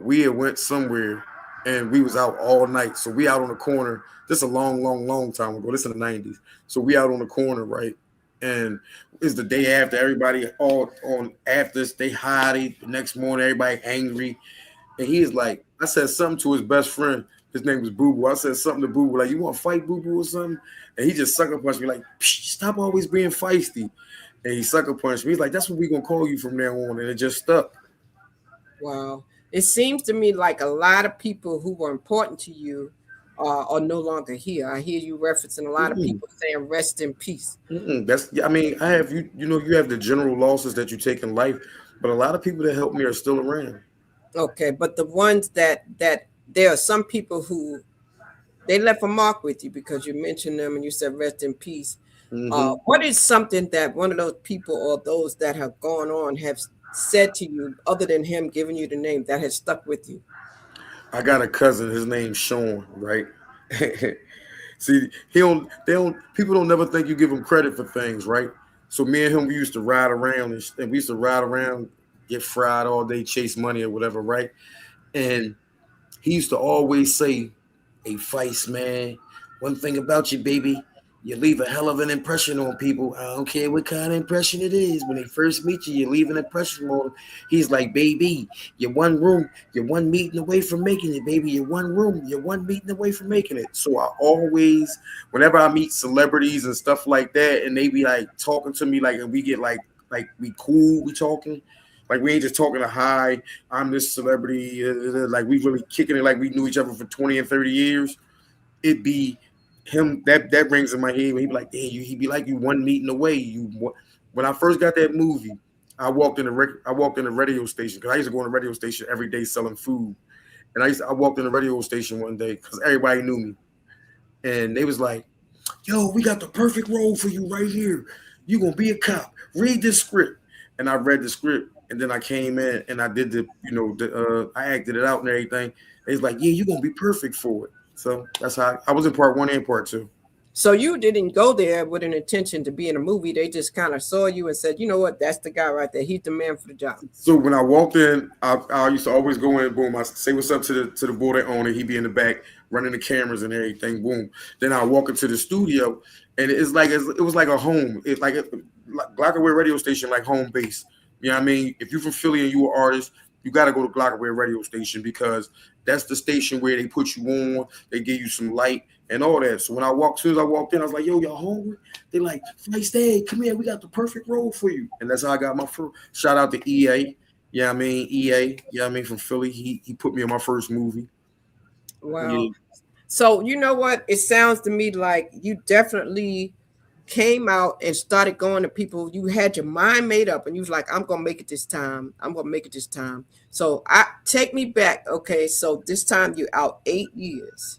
we had went somewhere and we was out all night. So we out on the corner. This a long, long, long time ago. This in the 90s. So we out on the corner, right? And it's the day after everybody all on after they high. The next morning, everybody angry. And he is like, I said something to his best friend. His name was Boo Boo. I said something to Boo Boo, like, you want to fight Boo Boo or something? And he just sucker punched me, like, stop always being feisty. And he sucker punched me. He's like, that's what we going to call you from now on. And it just stuck. wow. It seems to me like a lot of people who were important to you are no longer here. I hear you referencing a lot of Mm-mm, people saying rest in peace. mm-mm. That's, I mean, I have you know, you have the general losses that you take in life, but a lot of people that helped me are still around. Okay, but the ones that there are some people who they left a mark with you because you mentioned them and you said rest in peace. Hmm. What is something that one of those people or those that have gone on have said to you, other than him giving you the name, that has stuck with you? I got a cousin, his name's Sean, right? See, he don't. They don't. People don't never think you give him credit for things, right? So me and him, we used to ride around, and we used to ride around, get fried all day, chase money or whatever, right? And he used to always say, "Hey, Feist, man, one thing about you, baby, you leave a hell of an impression on people. I don't care what kind of impression it is. When they first meet you, you leave an impression on them." He's like, "Baby, you're one meeting away from making it, baby. You're one meeting away from making it." So I always, whenever I meet celebrities and stuff like that, and they be like talking to me, like, and we get like we cool, we talking. Like we ain't just talking to hi, I'm this celebrity, like we really kicking it like we knew each other for 20 and 30 years. It'd be him that rings in my head when he be like, damn, he'd be like you one meeting away. When I first got that movie, I walked in the radio station because I used to go in the radio station every day selling food. And I walked in the radio station one day because everybody knew me. And they was like, yo, we got the perfect role for you right here. You gonna be a cop. Read this script. And I read the script, and then I came in and I did I acted it out and everything. It's like, yeah, you're gonna be perfect for it. So that's how I was in part one and part two. So you didn't go there with an intention to be in a movie. They just kind of saw you and said, you know what, that's the guy right there. He's the man for the job. So when I walked in, I used to always go in, boom, I say what's up to the boy that owned it. He'd be in the back running the cameras and everything, boom. Then I walk into the studio, and it was like a home. It's like Glockaway radio station, like home base. You know what I mean? If you're from Philly and you an artist, you got to go to Glockaway radio station because that's the station where they put you on, they give you some light and all that. So when as soon as I walked in, I was like, yo, y'all hungry? They like, Feist, hey, come here, we got the perfect role for you. And that's how I got my first. Shout out to EA. Yeah, I mean EA. Yeah, I mean from Philly. He put me in my first movie. Wow. Yeah. So you know what? It sounds to me like you definitely came out and started going to people. You had your mind made up, and you was like, "I'm gonna make it this time. I'm gonna make it this time." So I take me back. Okay, so this time you're out 8 years.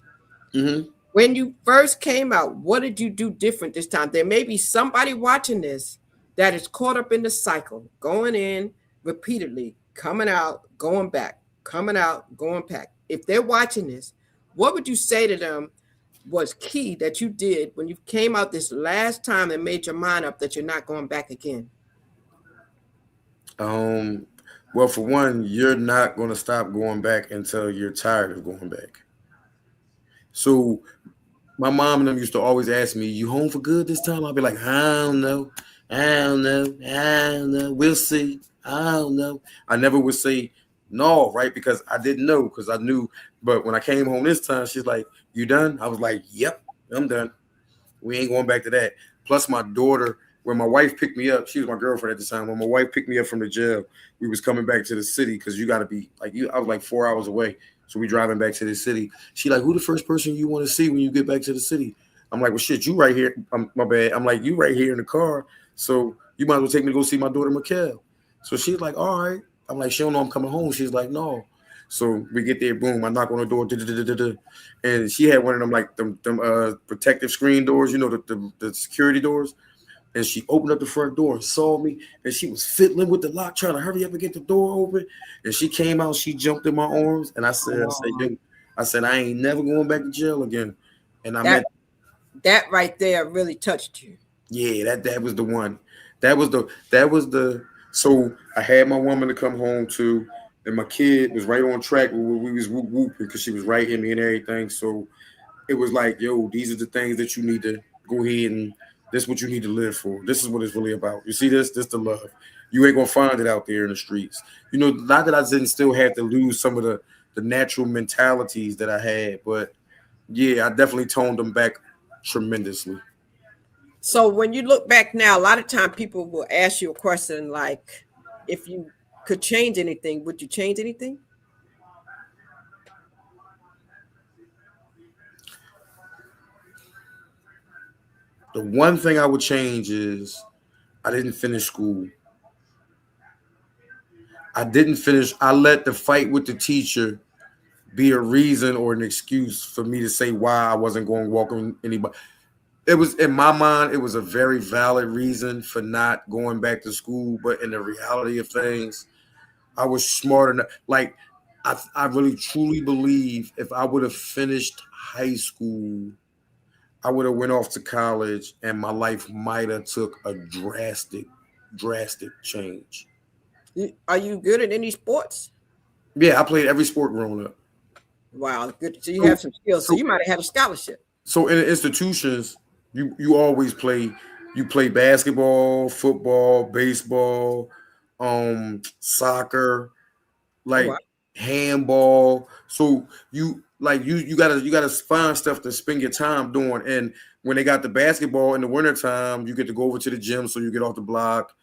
Mm-hmm. When you first came out, what did you do different this time? There may be somebody watching this that is caught up in the cycle, going in repeatedly, coming out, going back, coming out, going back. If they're watching this, what would you say to them? was key that you did when you came out this last time and made your mind up that you're not going back again? Well, for one, you're not going to stop going back until you're tired of going back. So my mom and them used to always ask me, "You home for good this time?" I'll be like, "I don't know, I don't know, I don't know. We'll see. I don't know." I never would say no, right? Because I didn't know, because I knew. But when I came home this time, she's like, "You done?" I was like, "Yep, I'm done. We ain't going back to that." Plus, my daughter, when my wife picked me up, she was my girlfriend at the time. When my wife picked me up from the jail, we was coming back to the city because you got to be like you. I was like 4 hours away, so we driving back to the city. She like, "Who the first person you want to see when you get back to the city?" I'm like, "Well, shit, you right here." My bad. I'm like, "You right here in the car, so you might as well take me to go see my daughter, Mikkel." So she's like, "All right." I'm like, "She don't know I'm coming home." She's like, "No." So we get there, boom. I knock on the door, and she had one of them like them protective screen doors, you know, the security doors. And she opened up the front door and saw me, and she was fiddling with the lock, trying to hurry up and get the door open. And she came out, she jumped in my arms, and I said, I ain't never going back to jail again. And I That met that right there really touched you. yeah, that was the one. That was the so I had my woman to come home to, and my kid was right on track. We was whooping because she was right in me and everything. So it was like, yo, these are the things that you need to go ahead and this is what you need to live for. This is what it's really about. You see this the love. You ain't gonna find it out there in the streets. You know, not that I didn't still have to lose some of the natural mentalities that I had, but yeah, I definitely toned them back tremendously. So when you look back now, a lot of time people will ask you a question like, if you could change anything, would you change anything? The one thing I would change is I didn't finish school. I didn't finish. I let the fight with the teacher be a reason or an excuse for me to say why I wasn't going to welcome anybody. It was in my mind, it was a very valid reason for not going back to school. But in the reality of things, I was smart enough. Like I really truly believe if I would have finished high school, I would have went off to college, and my life might have took a drastic change. Are you good at any sports? Yeah, I played every sport growing up. Wow, good. So you So, have some skills. So so, you might have had a scholarship. so in the institutions, you always play. You play basketball, football, baseball, soccer, Oh, like wow. handball. So you gotta find stuff to spend your time doing. And when they got the basketball in the wintertime, you get to go over to the gym, so you get off the block,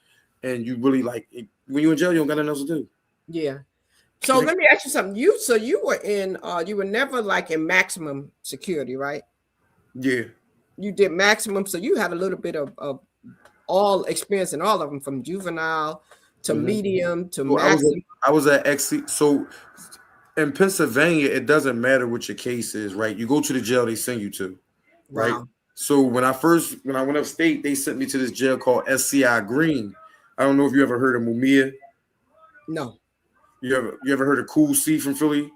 and you really like it. When you're in jail, you don't got nothing else to do. Yeah. So let me ask you something. You were in you were never like in maximum security, right? Yeah. You did maximum, so you had a little bit of all experience in all of them, from juvenile to Mhm. medium to So maximum. I was at XC. So in Pennsylvania, it doesn't matter what your case is, right? You go to the jail they send you to, right? Wow. So when I went upstate, they sent me to this jail called SCI Green. I don't know if you ever heard of Mumia. No. You ever heard of Cool C from Philly?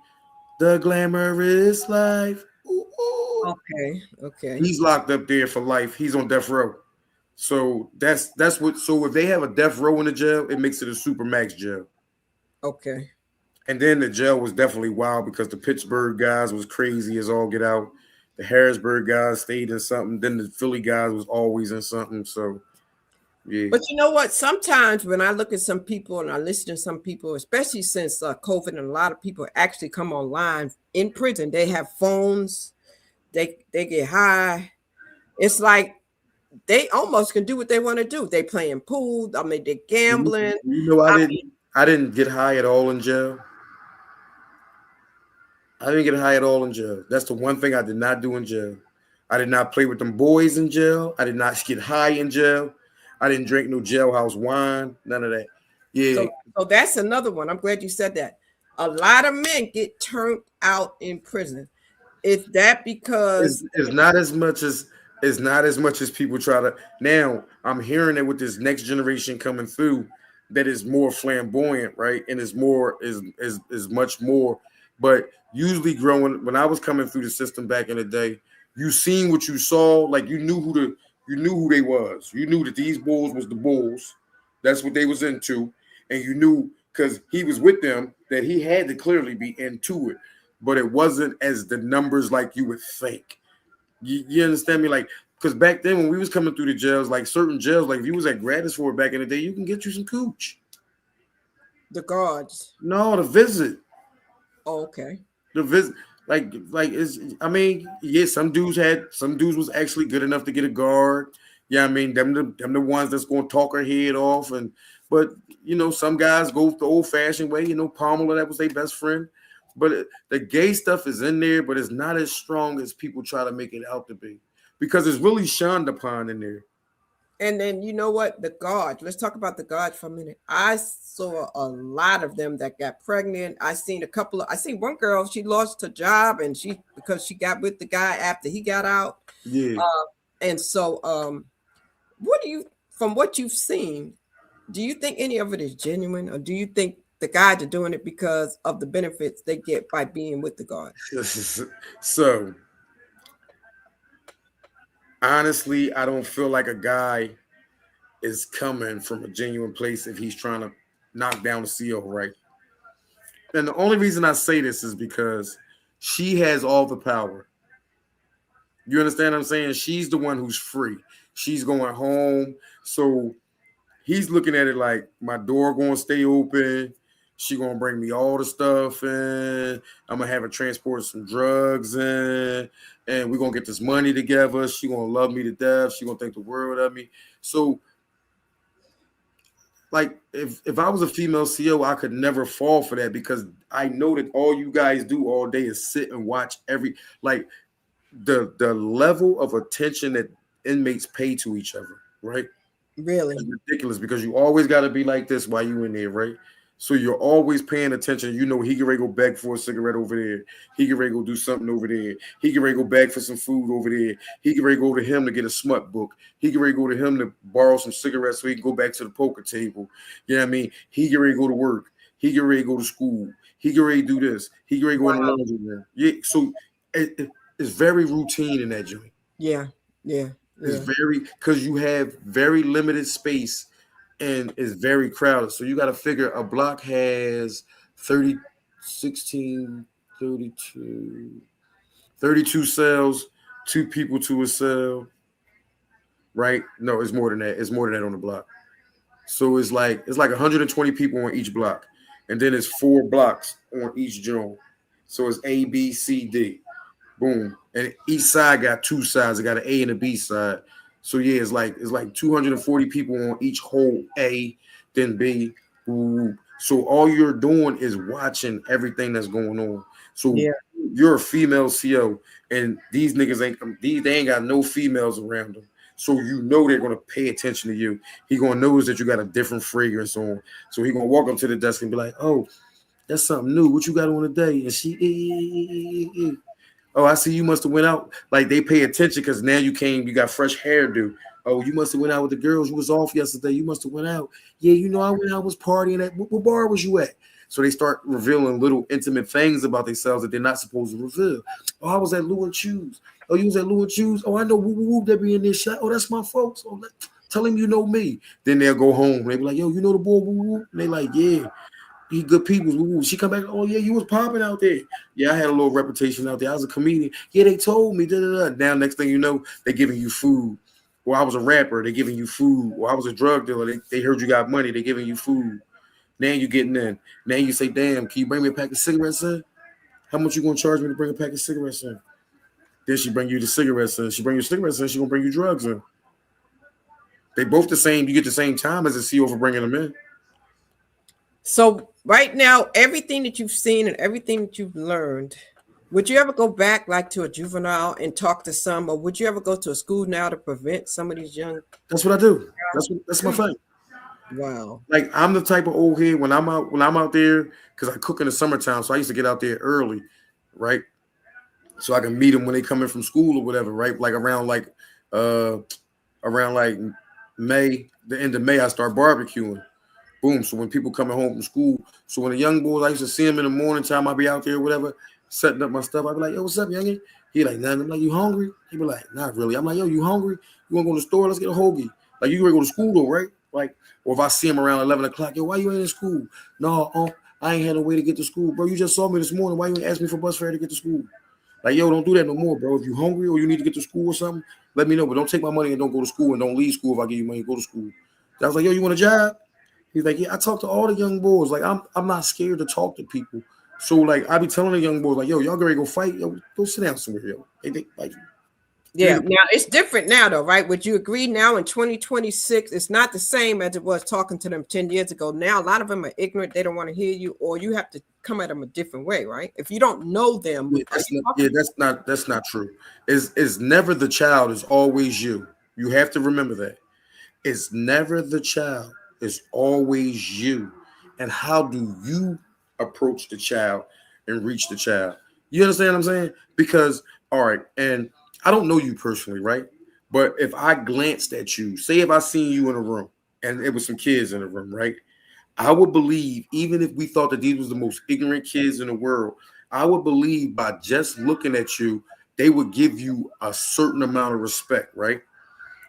The glamorous life. Ooh, ooh. Okay. Okay. He's locked up there for life. He's on death row. So that's what. So if they have a death row in the jail, it makes it a super max jail. Okay. And then the jail was definitely wild because the Pittsburgh guys was crazy as all get out. The Harrisburg guys stayed in something. Then the Philly guys was always in something. So yeah, But you know what? Sometimes when I look at some people and I listen to some people, especially since COVID, and a lot of people actually come online in prison, they have phones, they get high. It's like they almost can do what they want to do. They playing pool. I mean, they're you gambling. know, I mean, I didn't get high at all in jail. I didn't get high at all in jail. That's the one thing I did not do in jail. I did not play with them boys in jail. I did not get high in jail. I didn't drink no jailhouse wine. None of that. Yeah, so that's another one. I'm glad you said that. A lot of men get turned out in prison. Is that because it's not as much as people try to. Now I'm hearing that with this next generation coming through, that is more flamboyant, right? And is more is much more. But usually, growing when I was coming through the system back in the day, you seen what you saw, like you knew who they was. You knew that these bulls was the bulls. That's what they was into. And you knew because he was with them that he had to clearly be into it. But it wasn't as the numbers like you would think. You understand me? Like, because back then when we was coming through the jails, like certain jails, like if you was at Gratis for it back in the day, you can get you some cooch. The guards. No, the visit. Oh, okay. The visit. Like is I mean, yeah, some dudes was actually good enough to get a guard. Yeah, I mean, them the ones that's gonna talk her head off, and but you know, some guys go the old fashioned way. You know, Pamela, that was their best friend. But the gay stuff is in there, but it's not as strong as people try to make it out to be because it's really shunned upon in there. And then you know what? The guards. Let's talk about the guards for a minute. I saw a lot of them that got pregnant. I seen one girl, she lost her job and because she got with the guy after he got out. Yeah. And so from what you've seen, do you think any of it is genuine, or do you think the guys are doing it because of the benefits they get by being with the guard? So honestly, I don't feel like a guy is coming from a genuine place if he's trying to knock down the CO, right? And the only reason I say this is because she has all the power. You understand what I'm saying? She's the one who's free. She's going home. So he's looking at it like my door going to stay open. She going to bring me all the stuff in. I'm going to have her transport some drugs in. And we're going to get this money together. She going to love me to death. She going to think the world of me. So, like, if I was a female CO, I could never fall for that because I know that all you guys do all day is sit and watch the level of attention that inmates pay to each other, right? Really? It's ridiculous because you always got to be like this while you in there, right? So you're always paying attention. You know, he can ready go beg for a cigarette over there. He can ready go do something over there. He can ready go beg for some food over there. He can ready go to him to get a smut book. He can ready go to him to borrow some cigarettes so he can go back to the poker table. You know what I mean? He can ready go to work. He can ready go to school. He can ready do this. He can ready go in the laundry room. Yeah, so it's very routine in that joint. Yeah. It's very because you have very limited space and it's very crowded. So you got to figure a block has 30, 16, 32 cells, 2 people to a cell, right? No, it's more than that. It's more than that on the block. So it's like 120 people on each block. And then it's 4 blocks on each joint. So it's A, B, C, D. Boom. And each side got 2 sides. It got an A and a B side. So yeah, it's like 240 people on each whole A, then B. Ooh. So all you're doing is watching everything that's going on. So you're a female CO, and these niggas they ain't got no females around them. So you know they're gonna pay attention to you. He gonna notice that you got a different fragrance on. So he gonna walk up to the desk and be like, "Oh, that's something new. What you got on today?" And she. Oh, I see you must have went out. Like they pay attention because now you got fresh hairdo. Oh, you must have went out with the girls. You was off yesterday. You must have went out. Yeah, you know, I went out, was partying at what bar was you at? So they start revealing little intimate things about themselves that they're not supposed to reveal. Oh, I was at Lou and Choose. Oh, you was at Lou and Choose. Oh, I know woo that be in this shot. Oh, that's my folks. Oh, tell him you know me. Then they'll go home. They be like, yo, you know the boy woo. And they like, yeah. He good people. She come back. Oh yeah, you was popping out there. Yeah, I had a little reputation out there. I was a comedian. Yeah, they told me. Now next thing you know, they giving you food. Or I was a rapper. They giving you food. Or I was a drug dealer. They heard you got money. They giving you food. Now you getting in. Now you say, damn, can you bring me a pack of cigarettes in? How much you gonna charge me to bring a pack of cigarettes in? Then she bring you the cigarettes in. She bring you cigarettes in. She gonna bring you drugs in. They both the same. You get the same time as a CO for bringing them in. So right now, everything that you've seen and everything that you've learned, would you ever go back like to a juvenile and talk to some, or would you ever go to a school now to prevent some of these young? That's what I do. That's my thing. Wow. Like I'm the type of old head when I'm out there because I cook in the summertime, so I used to get out there early, right? So I can meet them when they come in from school or whatever, right? Like around May, the end of May, I start barbecuing. Boom. So when people coming home from school, so when the young boys, I used to see them in the morning time, I'd be out there, whatever, setting up my stuff. I'd be like, yo, what's up, youngin? He like, nothing. I'm like, you hungry? He be like, not really. I'm like, yo, you hungry? You want to go to the store? Let's get a hoagie. Like, you ready to go to school though, right? Like, or if I see him around 11 o'clock, yo, why you ain't in school? No, I ain't had no way to get to school. Bro, you just saw me this morning. Why you ain't ask me for bus fare to get to school? Like, yo, don't do that no more, bro. If you hungry or you need to get to school or something, let me know. But don't take my money and don't go to school and don't leave school if I give you money to go to school. I was like, yo, you want a job? He's like, yeah, I talk to all the young boys. Like, I'm not scared to talk to people. So, like, I be telling the young boys, like, yo, y'all ready to go fight? Yo, go sit down somewhere, yo. Like, yeah. Now it's different now, though, right? Would you agree now in 2026, it's not the same as it was talking to them 10 years ago. Now, a lot of them are ignorant. They don't want to hear you, or you have to come at them a different way, right? If you don't know them. that's not true. It's never the child. It's always you. You have to remember that. It's never the child. It's always you. And how do you approach the child and reach the child? You understand what I'm saying? Because, all right, and I don't know you personally, right? But if I glanced at you, say if I seen you in a room and it was some kids in the room, right? I would believe, even if we thought that these was the most ignorant kids in the world, I would believe by just looking at you, they would give you a certain amount of respect, right?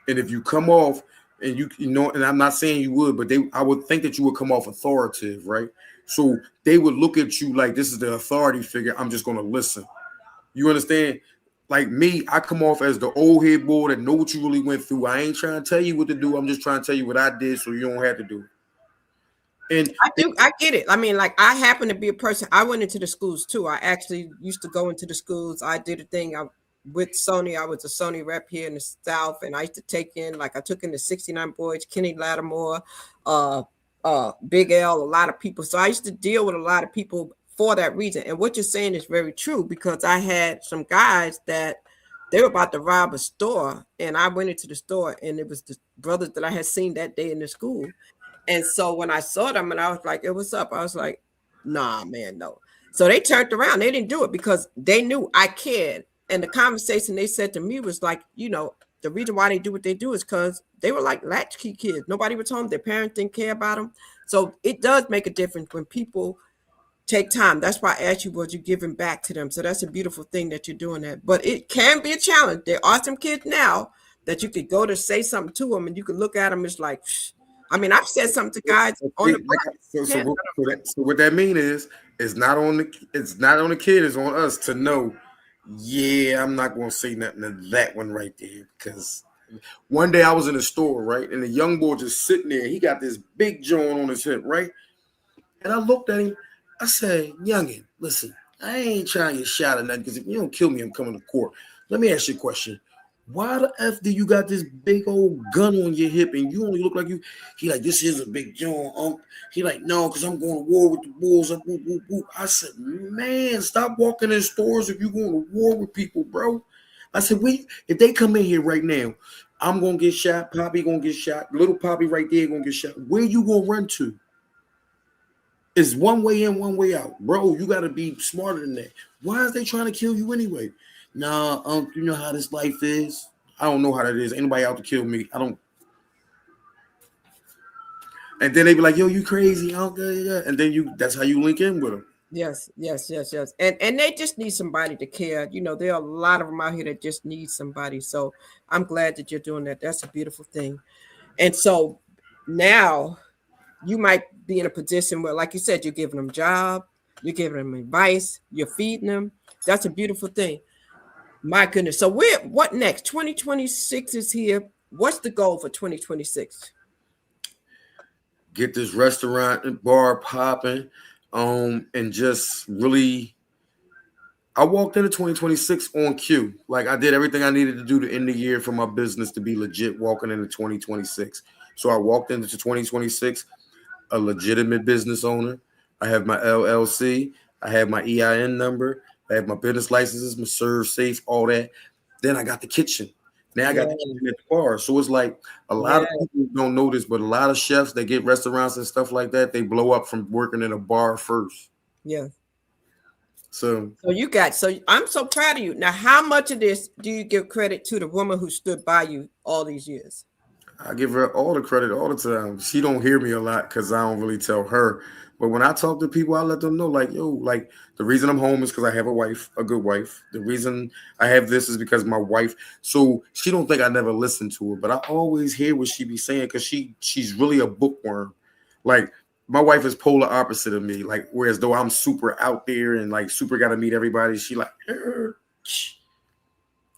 And if you come off and you know, and I'm not saying you would, but I would think that you would come off authoritative, right? So they would look at you like this is the authority figure. I'm just going to listen. You understand? Like me, I come off as the old head boy that know what you really went through. I ain't trying to tell you what to do. I'm just trying to tell you what I did so you don't have to do it. And I get it. I mean, like, I happen to be a person. I went into the schools too. I actually used to go into the schools. I did a thing with Sony. I was a Sony rep here in the South, and I used to take in, like, I took in the 69 boys, Kenny Lattimore, Big L, a lot of people. So I used to deal with a lot of people for that reason. And what you're saying is very true, because I had some guys that they were about to rob a store, and I went into the store, and it was the brothers that I had seen that day in the school. And so when I saw them and I was like, hey, what's up? I was like, nah, man, no. So they turned around. They didn't do it because they knew I cared. And the conversation they said to me was like, the reason why they do what they do is because they were like latchkey kids. Nobody was home. Their parents didn't care about them. So it does make a difference when people take time. That's why I asked you, was you giving back to them? So that's a beautiful thing that you're doing that. But it can be a challenge. There are some kids now that you could go to say something to them and you could look at them. It's like, I mean, I've said something to guys on the bus. So what that mean is, it's not on the kid, it's on us to know. Yeah, I'm not gonna say nothing to that one right there, because one day I was in a store, right, and the young boy just sitting there. He got this big joint on his hip, right, and I looked at him. I said, "Youngin, listen, I ain't trying to get shot or nothing, because if you don't kill me, I'm coming to court. Let me ask you a question. Why the F do you got this big old gun on your hip and you only look like you?" He like, "This is a big joint." He like, "No, because I'm going to war with the bulls." I said, "Man, stop walking in stores if you're going to war with people, bro." I said, if they come in here right now, I'm going to get shot. Poppy going to get shot. Little Poppy right there going to get shot. Where you going to run to? It's one way in, one way out. Bro, you got to be smarter than that. Why is they trying to kill you anyway? Nah, you know how this life is. I don't know how that is. Anybody out to kill me? I don't. And then they be like, "Yo, you crazy, uncle?" And then that's how you link in with them. Yes. And they just need somebody to care. There are a lot of them out here that just need somebody. So I'm glad that you're doing that. That's a beautiful thing. And so now you might be in a position where, like you said, you're giving them job, you're giving them advice, you're feeding them. That's a beautiful thing. My goodness. So what next? 2026 is here. What's the goal for 2026? Get this restaurant and bar popping, and just really. I walked into 2026 on cue. Like, I did everything I needed to do to end the year for my business to be legit walking into 2026. So I walked into 2026 a legitimate business owner. I have my LLC. I have my EIN number. I have my business licenses, my serve safe, all that. Then I got the kitchen. Now I got the kitchen at the bar. So it's like a lot of people don't know this, but a lot of chefs that get restaurants and stuff like that, they blow up from working in a bar first. Yeah. So I'm so proud of you. Now, how much of this do you give credit to the woman who stood by you all these years? I give her all the credit all the time. She don't hear me a lot because I don't really tell her. But when I talk to people, I let them know, like, yo, like the reason I'm home is because I have a wife, a good wife. The reason I have this is because my wife. So she don't think I never listen to her, but I always hear what she be saying because she's really a bookworm. Like my wife is polar opposite of me. Like whereas though I'm super out there and like super got to meet everybody, she like.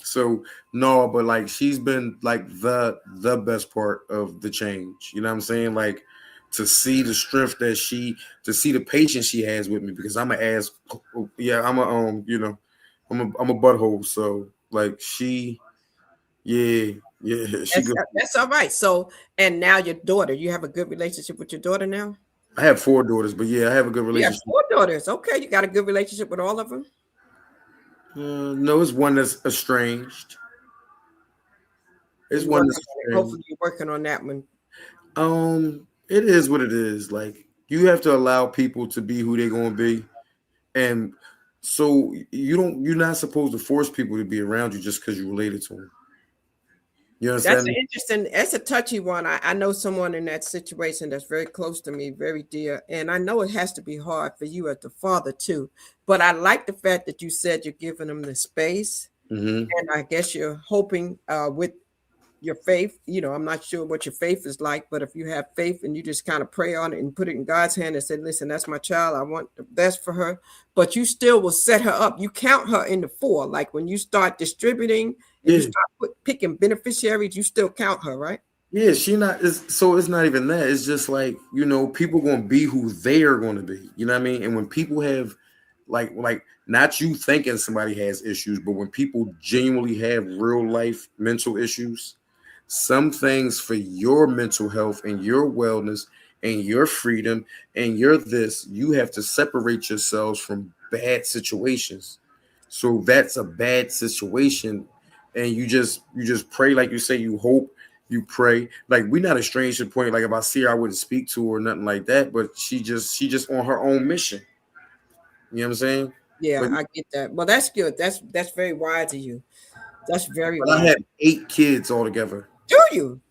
So no, but like she's been like the best part of the change. You know what I'm saying? Like to see the strength that to see the patience she has with me because I'm an ass. Yeah, I'm a I'm a butthole. So like yeah, yeah, she That's good. that's all right. So, and now your daughter, you have a good relationship with your daughter now? I have 4 daughters, but yeah, I have a good You have relationship. 4 daughters. Okay, you got a good relationship with all of them. No, it's one that's estranged. It's You one working that's on it. estranged. Hopefully, you're working on that one. It is what it is. Like you have to allow people to be who they're gonna be. And so you're not supposed to force people to be around you just because you're related to them. You That's understand an me? interesting. That's a touchy one. I know someone in that situation that's very close to me, very dear, and I know it has to be hard for you as the father too. But I like the fact that you said you're giving them the space, Mm-hmm. and I guess you're hoping with your faith. I'm not sure what your faith is like, but if you have faith and you just kind of pray on it and put it in God's hand and say, listen, that's my child. I want the best for her. But you still will set her up. You count her in the four. Like when you start distributing and you Yeah, start picking beneficiaries, you still count her, right? yeah. She not is so. It's not even that. It's just like people gonna be who they are gonna be. You know what I mean? And when people have like not you thinking somebody has issues, but when people genuinely have real life mental issues, some things for your mental health and your wellness and your freedom and your this, you have to separate yourselves from bad situations. So that's a bad situation. And you just pray, like you say, you hope, you pray. Like we're not estranged to the point, like if I see her, I wouldn't speak to her or nothing like that. But she just on her own mission. You know what I'm saying? Yeah, But I get that. Well, that's good. That's very wise of you. That's very but I wise. have 8 kids altogether. Do you?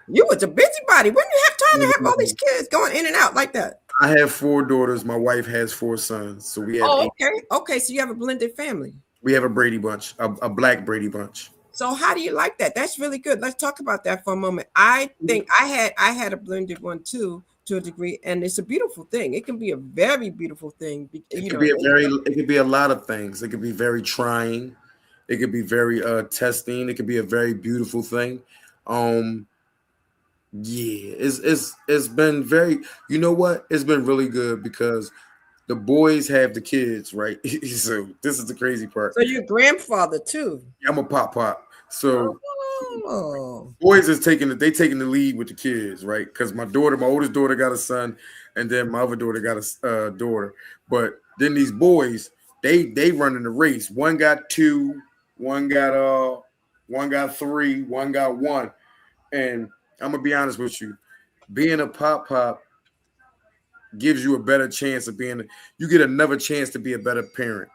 You was a busybody. When you have time to have all these kids going in and out like that? I have 4 daughters. My wife has 4 sons. So we have Oh, 8. okay. Okay, so you have a blended family. We have a Brady bunch, a black Brady bunch. So how do you like that? That's really good. Let's talk about that for a moment. I think I had a blended one too to a degree, and it's a beautiful thing. It can be a very beautiful thing. It could be it could be a lot of things. It could be very trying. It could be very testing. It could be a very beautiful thing. Um, yeah, it's been very. You know what? It's been really good because the boys have the kids, right? So this is the crazy part. So your grandfather too. I'm a pop. So Oh, boys is taking the lead with the kids, right? Because my oldest daughter got a son, and then my other daughter got a daughter. But then these boys, they running the race. One got 2, one got 3, one got 1. And I'm gonna be honest with you, being a pop gives you a better chance of being. You get another chance to be a better parent.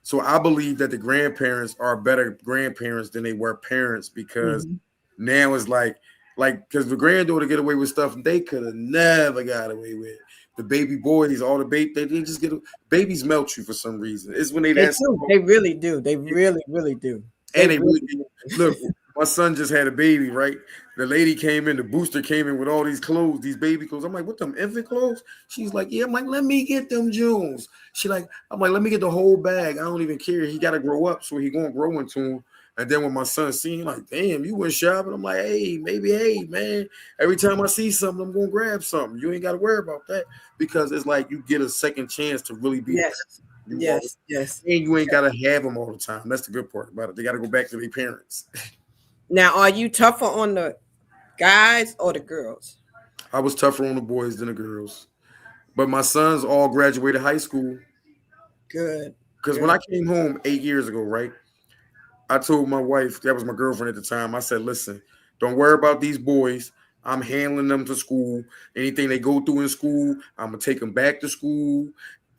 So I believe that the grandparents are better grandparents than they were parents because mhm. now it's like because the granddaughter get away with stuff they could have never got away with. The baby boys, all the baby, they just get babies melt you for some reason. It's when they They that do. small, They really do. They really, really do. They and they really really do. look. My son just had a baby, right? The lady came in, the booster came in with all these clothes, these baby clothes. I'm like, what them infant clothes? She's like, yeah. I'm like, let me get them Jones. I'm like, let me get the whole bag. I don't even care. He got to grow up, so he gonna grow into him. And then when my son seen, like, damn, you went shopping. I'm like, hey, man. Every time I see something, I'm gonna grab something. You ain't got to worry about that because it's like you get a second chance to really be a parent. Yes. You are, Yes. Yes. and you ain't gotta have them all the time. That's the good part about it. They got to go back to their parents. Now, are you tougher on the guys or the girls? I was tougher on the boys than the girls. But my sons all graduated high school. Good. Because when Good. I came home 8 years ago, right, I told my wife, that was my girlfriend at the time, I said, listen, don't worry about these boys. I'm handling them to school. Anything they go through in school, I'm going to take them back to school.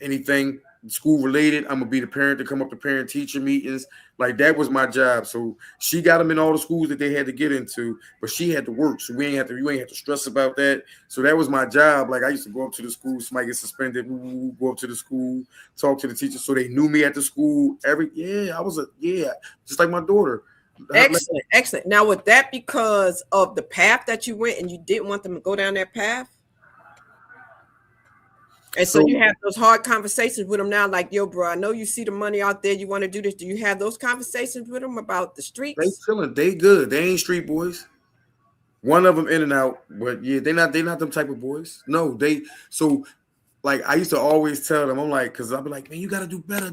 Anything. school related. I'm gonna be the parent to come up to parent teacher meetings. Like that was my job. So she got them in all the schools that they had to get into, but she had to work. So you ain't have to stress about that. So that was my job. Like I used to go up to the school, somebody get suspended, go up to the school, talk to the teacher. So they knew me at the school. Just like my daughter. Excellent, excellent. Now, was that because of the path that you went and you didn't want them to go down that path? And so you have those hard conversations with them now, like, yo, bro, I know you see the money out there. You want to do this. Do you have those conversations with them about the They streets? chilling. They good. They ain't street boys. One of them in and out, but yeah, they not them type of boys. No, they so like I used to always tell them, I'm like, because I'll be like, man, you gotta do better,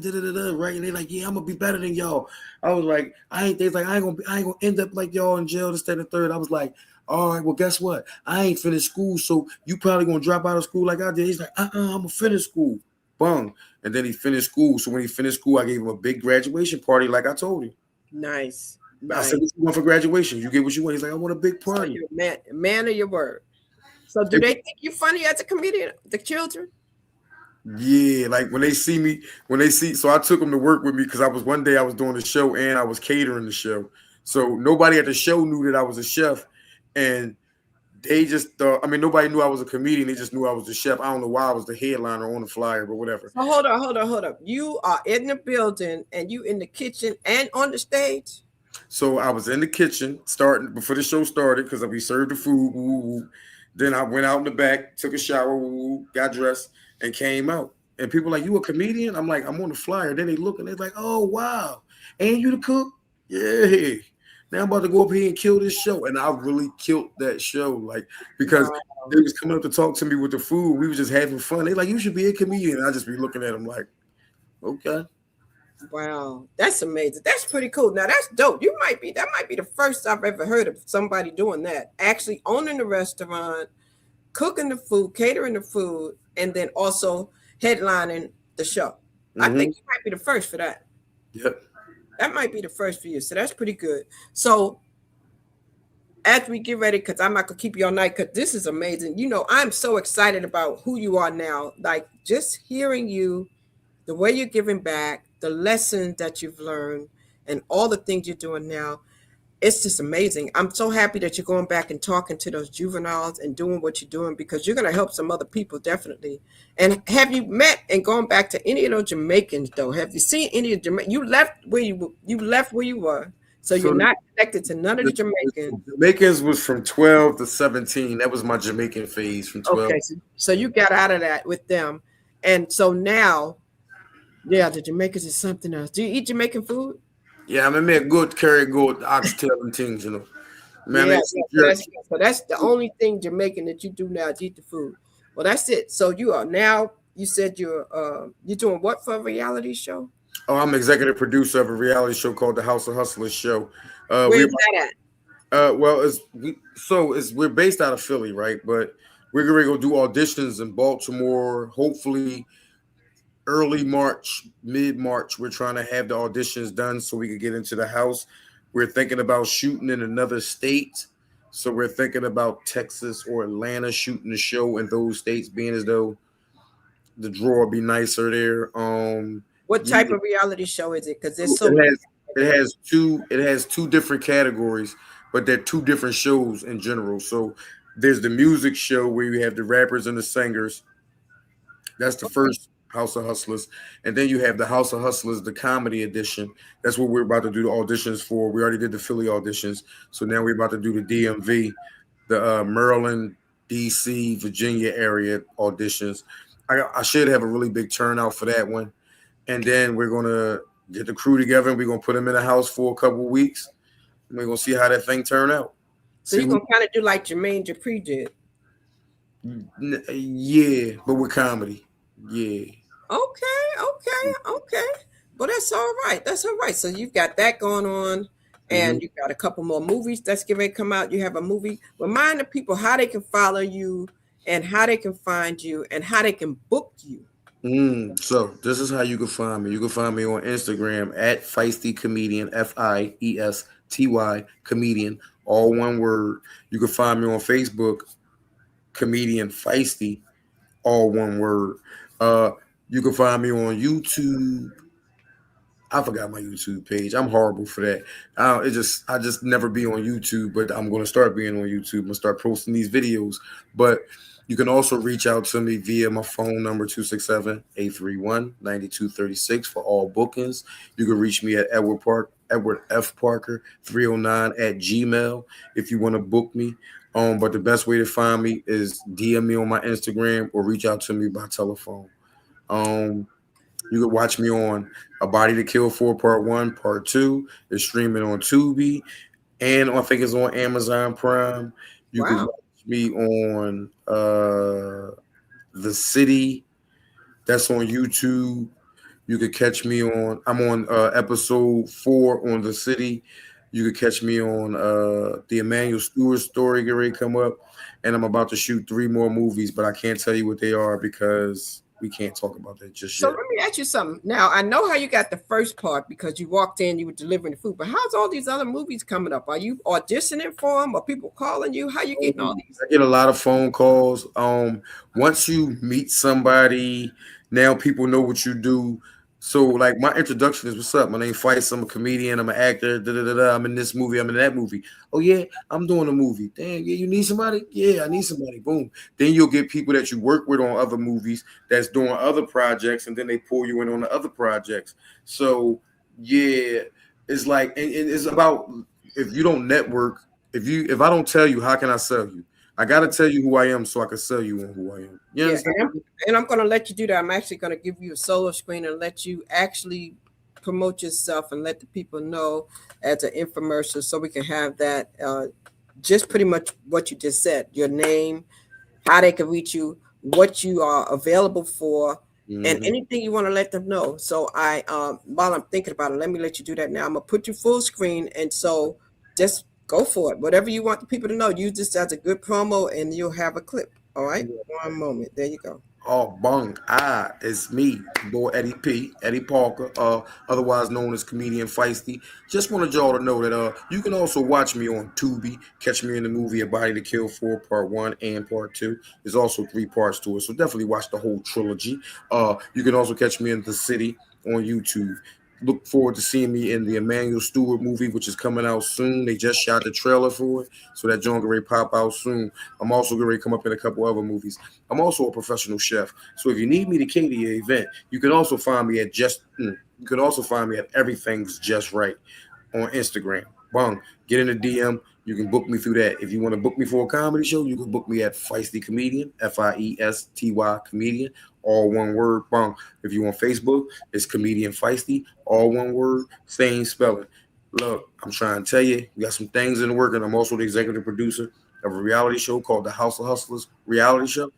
right? And they're like, yeah, I'm gonna be better than y'all. I was like, I ain't gonna end up like y'all in jail, this, that, and the third. I was like, all right, well, guess what? I ain't finished school, so you probably gonna drop out of school like I did. He's like, I'm gonna finish school. Bung. And then he finished school. So when he finished school, I gave him a big graduation party, like I told him. Nice. I said, what you want for graduation? You get what you want. He's like, I want a big So party. you're a man of your word. So do they think you're funny as a comedian, the children? Yeah, like when they see, so I took them to work with me because one day I was doing the show and I was catering the show. So nobody at the show knew that I was a chef. And they just thought, nobody knew I was a comedian. They just knew I was the chef. I don't know why I was the headliner on the flyer, but whatever. So hold on. You are in the building and you in the kitchen and on the stage? So I was in the kitchen starting before the show started because we served the food. Woo, woo. Then I went out in the back, took a shower, woo, got dressed, and came out. And people like, you a comedian? I'm like, I'm on the flyer. Then they look and they're like, oh, wow. And you the cook? Yeah. Now I'm about to go up here and kill this show. And I really killed that show. Like, because they was coming up to talk to me with the food. We were just having fun. They like, you should be a comedian. And I just be looking at them like, okay. Wow, that's amazing. That's pretty cool. Now that's dope. That might be the first I've ever heard of somebody doing that. Actually owning the restaurant, cooking the food, catering the food, and then also headlining the show. Mm-hmm. I think you might be the first for that. Yep. That might be the first for you. So that's pretty good. So as we get ready, because I'm not gonna keep you all night, because this is amazing. You know, I'm so excited about who you are now. Like just hearing you, the way you're giving back, the lessons that you've learned, and all the things you're doing now, it's just amazing. I'm so happy that you're going back and talking to those juveniles and doing what you're doing because you're going to help some other people, definitely. And have you met and gone back to any of those Jamaicans, though? Have you seen any of Jamaicans? You left where you were, so you're not connected to none of the Jamaicans. Jamaicans was from 12 to 17. That was my Jamaican phase from 12. Okay, so you got out of that with them. And so now, yeah, the Jamaicans is something else. Do you eat Jamaican food? Yeah, I make good curry goat, oxtail and things, you know. Man, so that's the only thing Jamaican that you do now is eat the food. Well, that's it. So you are now, you said you're doing what for a reality show? Oh, I'm executive producer of a reality show called The House of Hustlers show. Where's that at? We're based out of Philly, right? But we're going to go do auditions in Baltimore, hopefully early March, mid-March. We're trying to have the auditions done so we can get into the house. We're thinking about shooting in another state. So we're thinking about Texas or Atlanta shooting the show in those states, being as though the draw will be nicer there. What type of reality show is it? Because there's it has two different categories, but they're two different shows in general. So there's the music show where you have the rappers and the singers. That's the first House of Hustlers. And then you have the House of Hustlers, the comedy edition. That's what we're about to do the auditions for. We already did the Philly auditions. So now we're about to do the DMV, the Maryland, DC, Virginia area auditions. I should have a really big turnout for that one. And then we're going to get the crew together and we're going to put them in the house for a couple of weeks. And we're going to see how that thing turn out. So you're going to kind of do like Jermaine Dupri did. Yeah, but with comedy. Yeah. Okay. Well, that's all right. So you've got that going on, and you've got a couple more movies that's going to come out. You have a movie. Remind the people how they can follow you, and how they can find you, and how they can book you. So this is how you can find me. You can find me on Instagram at Feisty Comedian, FIESTY Comedian, all one word. You can find me on Facebook, Comedian Feisty, all one word. You can find me on YouTube. I forgot my YouTube page. I'm horrible for that. I just never be on YouTube, but I'm gonna start being on YouTube. I'm gonna start posting these videos. But you can also reach out to me via my phone number 267-831-9236 for all bookings. You can reach me at Edward F. Parker 309 at Gmail if you want to book me. But the best way to find me is DM me on my Instagram or reach out to me by telephone. Um, you can watch me on A Body to Kill 4 Part 1, Part 2. It's streaming on Tubi and I think it's on Amazon Prime. You could Wow. watch me on The City. That's on YouTube. You could catch me on I'm on episode 4 on The City. You could catch me on the Emmanuel Stewart story get ready to come up. And I'm about to shoot 3 more movies, but I can't tell you what they are because we can't talk about that just So yet. let me ask you something. Now I know how you got the first part because you walked in, you were delivering the food. But how's all these other movies coming up? Are you auditioning for them? Or people calling you? How you getting all these? I get a lot of phone calls. Once you meet somebody, now people know what you do. So, like, my introduction is, "What's up? My name Feist. I'm a comedian. I'm an actor. Da, da, da, da. I'm in this movie. I'm in that movie. Oh yeah, I'm doing a movie. Damn, yeah, you need somebody? Yeah, I need somebody. Boom. Then you'll get people that you work with on other movies that's doing other projects, and then they pull you in on the other projects. So yeah, it's like, and it's about if you don't network, if I don't tell you, how can I sell you? I gotta tell you who I am so I can sell you on who I am. You Yeah, understand? and I'm going to let you do that. I'm actually going to give you a solo screen and let you actually promote yourself and let the people know as an infomercial so we can have that just pretty much what you just said, your name, how they can reach you, what you are available for, and Hmm. anything you want to let them know. So while I'm thinking about it, let me let you do that now. I'm gonna put you full screen, and so just go for it. Whatever you want the people to know, use this as a good promo, and you'll have a clip. All right, one moment. There you go. Oh, bung. It's me, boy Eddie P, Eddie Parker, otherwise known as Comedian Feisty. Just wanted y'all to know that you can also watch me on Tubi, catch me in the movie A Body to Kill 4 Part 1 and Part 2. There's also 3 parts to it, so definitely watch the whole trilogy. You can also catch me in The City on YouTube. Look forward to seeing me in the Emmanuel Stewart movie, which is coming out soon. They just shot the trailer for it, so that joint gonna pop out soon. I'm also gonna come up in a couple other movies. I'm also a professional chef, so if you need me to cater your event, you can also find me at you can also find me at Everything's Just Right on Instagram. Bong, get in the DM. You can book me through that. If you want to book me for a comedy show, you can book me at Feisty Comedian, Fiesty Comedian, all one word. Bong. If you on Facebook, it's Comedian Feisty, all one word, same spelling. Look, I'm trying to tell you, we got some things in the work, and I'm also the executive producer of a reality show called The House of Hustlers Reality Show.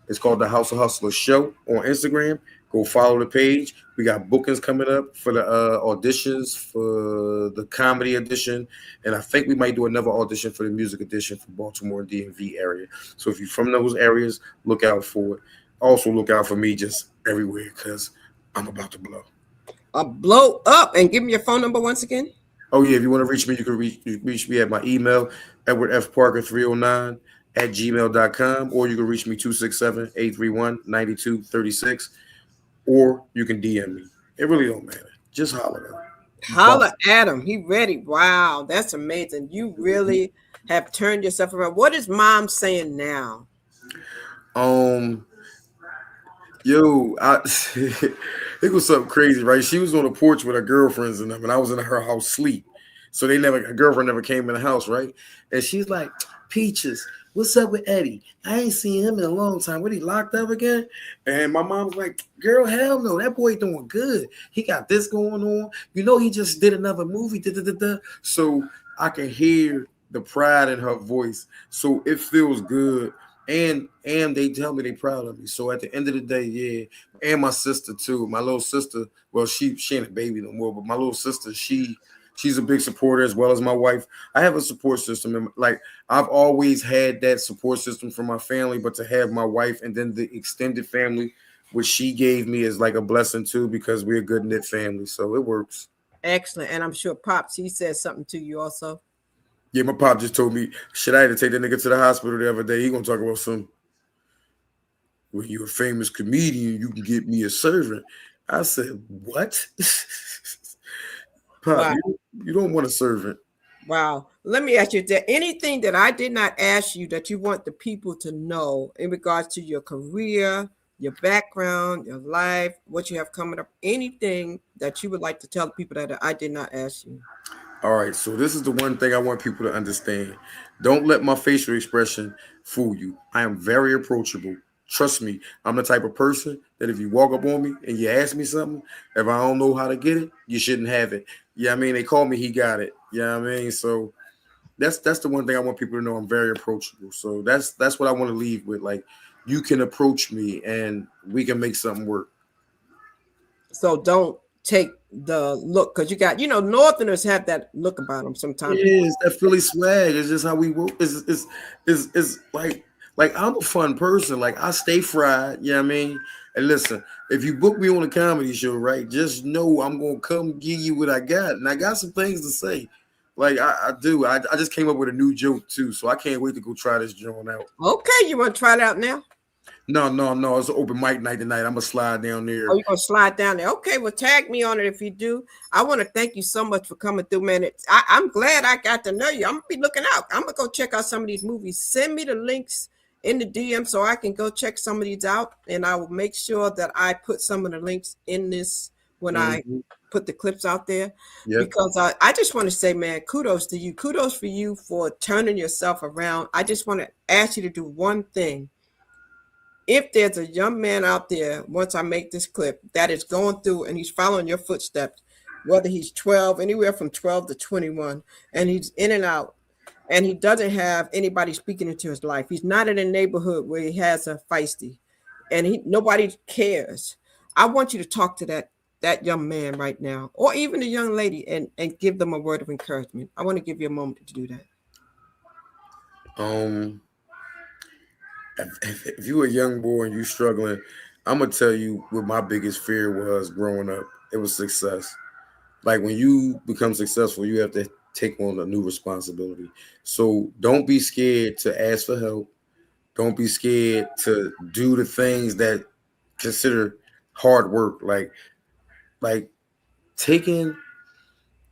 It's called The House of Hustlers Show on Instagram. Go follow the page. We got bookings coming up for the auditions for the comedy edition, and I think we might do another audition for the music edition for Baltimore and DMV area. So if you're from those areas, look out for it. Also, look out for me just everywhere because I'm about to blow. Blow up and give me your phone number once again. Oh yeah, if you want to reach me, you can reach me at my email, Edward F. Parker 309 at gmail.com, or you can reach me 267-831-9236, or you can DM me. It really don't matter. Just holler at Holla at him. He ready. Wow, that's amazing. You really have turned yourself around. What is mom saying now? Um, yo, it was something crazy, right? She was on the porch with her girlfriends and them, and I was in her house sleep. So her girlfriend never came in the house, right? And she's like, Peaches, what's up with Eddie? I ain't seen him in a long time. What, he locked up again? And my mom was like, girl, hell no, that boy doing good. He got this going on. You know, he just did another movie. Da, da, da, da. So I can hear the pride in her voice. So it feels good. And they tell me they proud of me. So at the end of the day, yeah. And my sister too. My little sister, well, she ain't a baby no more, but my little sister, she's a big supporter as well as my wife. I have a support system, and like I've always had that support system from my family, but to have my wife and then the extended family, which she gave me, is like a blessing too because we're a good knit family. So it works. Excellent. And I'm sure Pops, he said something to you also. Yeah, my pop just told me shit. I had to take that nigga to the hospital the other day. He gonna talk about some. when you're a famous comedian, you can get me a servant. I said, what? Pop, Wow. you don't want a servant. Wow. Let me ask you, is there anything that I did not ask you that you want the people to know in regards to your career, your background, your life, what you have coming up, anything that you would like to tell the people that I did not ask you? All right, so this is the one thing I want people to understand. Don't let my facial expression fool you. I am very approachable. Trust me, I'm the type of person that if you walk up on me and you ask me something, if I don't know how to get it, you shouldn't have it. Yeah, I mean, they call me, he got it. Yeah, I mean, so that's the one thing I want people to know. I'm very approachable. So that's what I want to leave with. Like, you can approach me and we can make something work. So don't take the look, because you got, Northerners have that look about them sometimes. Yeah, it's that Philly swag. It's just how we work. It's like I'm a fun person. Like I stay fried. You know what I mean? And listen, if you book me on a comedy show, right, just know I'm gonna come give you what I got. And I got some things to say. Like I do. I just came up with a new joke too. So I can't wait to go try this joint out. Okay, you want to try it out now? No. It's an open mic night tonight. I'm gonna slide down there. Oh, you're gonna slide down there. Okay, well, tag me on it if you do. I want to thank you so much for coming through, man. I'm glad I got to know you. I'm gonna be looking out. I'm gonna go check out some of these movies. Send me the links in the DM so I can go check some of these out, and I will make sure that I put some of the links in this when I put the clips out there. Yep. Because I just want to say, man, kudos to you. Kudos for you for turning yourself around. I just want to ask you to do one thing. If there's a young man out there, once I make this clip, that is going through and he's following your footsteps, whether he's 12, anywhere from 12 to 21, and he's in and out, and he doesn't have anybody speaking into his life. He's not in a neighborhood where he has a feisty, and nobody cares. I want you to talk to that young man right now, or even a young lady, and give them a word of encouragement. I want to give you a moment to do that. If you're a young boy and you're struggling, I'm gonna tell you what my biggest fear was growing up. It was success. Like when you become successful, you have to take on a new responsibility. So don't be scared to ask for help. Don't be scared to do the things that consider hard work. Like taking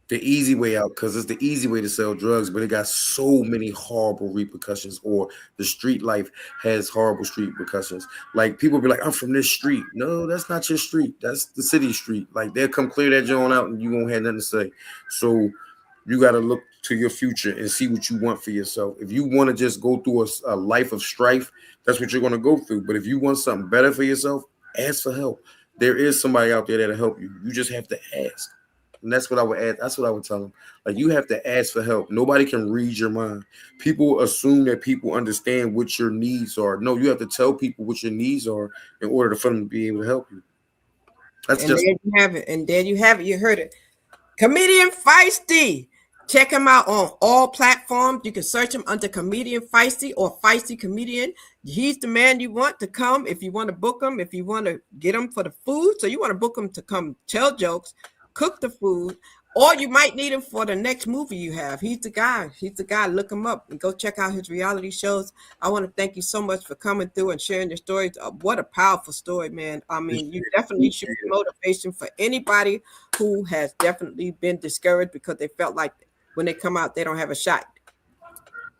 the easy way out, because it's the easy way to sell drugs, but it got so many horrible repercussions. Or the street life has horrible street repercussions. Like people be like, I'm from this street. No, that's not your street. That's the city street. Like they'll come clear that joint out and you won't have nothing to say. So you got to look to your future and see what you want for yourself. If you want to just go through a life of strife, that's what you're going to go through. But if you want something better for yourself, ask for help. There is somebody out there that'll help you. You just have to ask. And that's what I would add. That's what I would tell them. Like, you have to ask for help. Nobody can read your mind. People assume that people understand what your needs are. No, you have to tell people what your needs are in order for them to be able to help you. That's and just. There you have it. And there you have it. You heard it. Comedian Feisty. Check him out on all platforms. You can search him under Comedian Feisty or Feisty Comedian. He's the man you want to come. If you want to book him, if you want to get him for the food, so you want to book him to come tell jokes, cook the food, or you might need him for the next movie you have. He's the guy. He's the guy. Look him up and go check out his reality shows. I want to thank you so much for coming through and sharing your stories. What a powerful story, man. I mean, you definitely should be motivation for anybody who has definitely been discouraged because they felt like when they come out, they don't have a shot.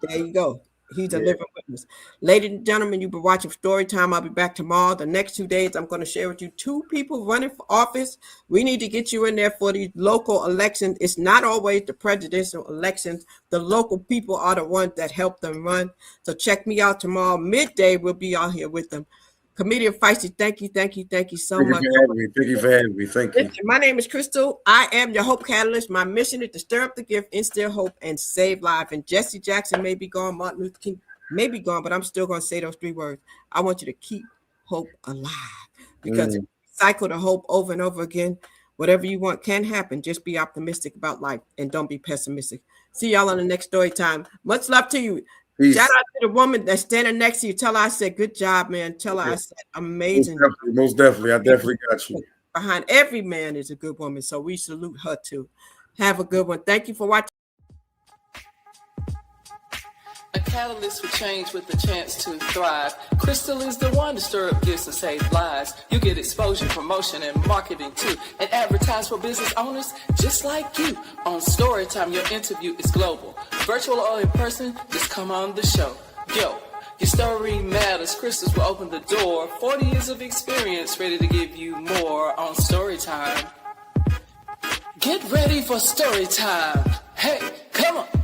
There you go. He's a living witness. Ladies and gentlemen, you've been watching Storytime. I'll be back tomorrow. The next 2 days, I'm going to share with you 2 people running for office. We need to get you in there for these local elections. It's not always the presidential elections. The local people are the ones that help them run. So check me out tomorrow. Midday, we'll be out here with them. Comedian Feisty, thank you so much. Thank you for having me. Thank you. My name is Crystal. I am your hope catalyst. My mission is to stir up the gift, instill hope, and save lives. And Jesse Jackson may be gone, Martin Luther King may be gone, but I'm still going to say those 3 words. I want you to keep hope alive, because if you cycle the hope over and over again, whatever you want can happen. Just be optimistic about life and don't be pessimistic. See y'all on the next story time. Much love to you. Peace. Shout out to the woman that's standing next to you. Tell her I said, good job, man. Tell her I said, amazing. Most definitely. I definitely got you. Behind every man is a good woman. So we salute her too. Have a good one. Thank you for watching. Catalyst for change with the chance to thrive. Crystal is the one to stir up gifts and save lives. You get exposure, promotion, and marketing too. And advertise for business owners just like you. On Storytime, your interview is global. Virtual or in person, just come on the show. Yo, your story matters. Crystals will open the door. 40 years of experience, ready to give you more on Storytime. Get ready for Storytime. Hey, come on.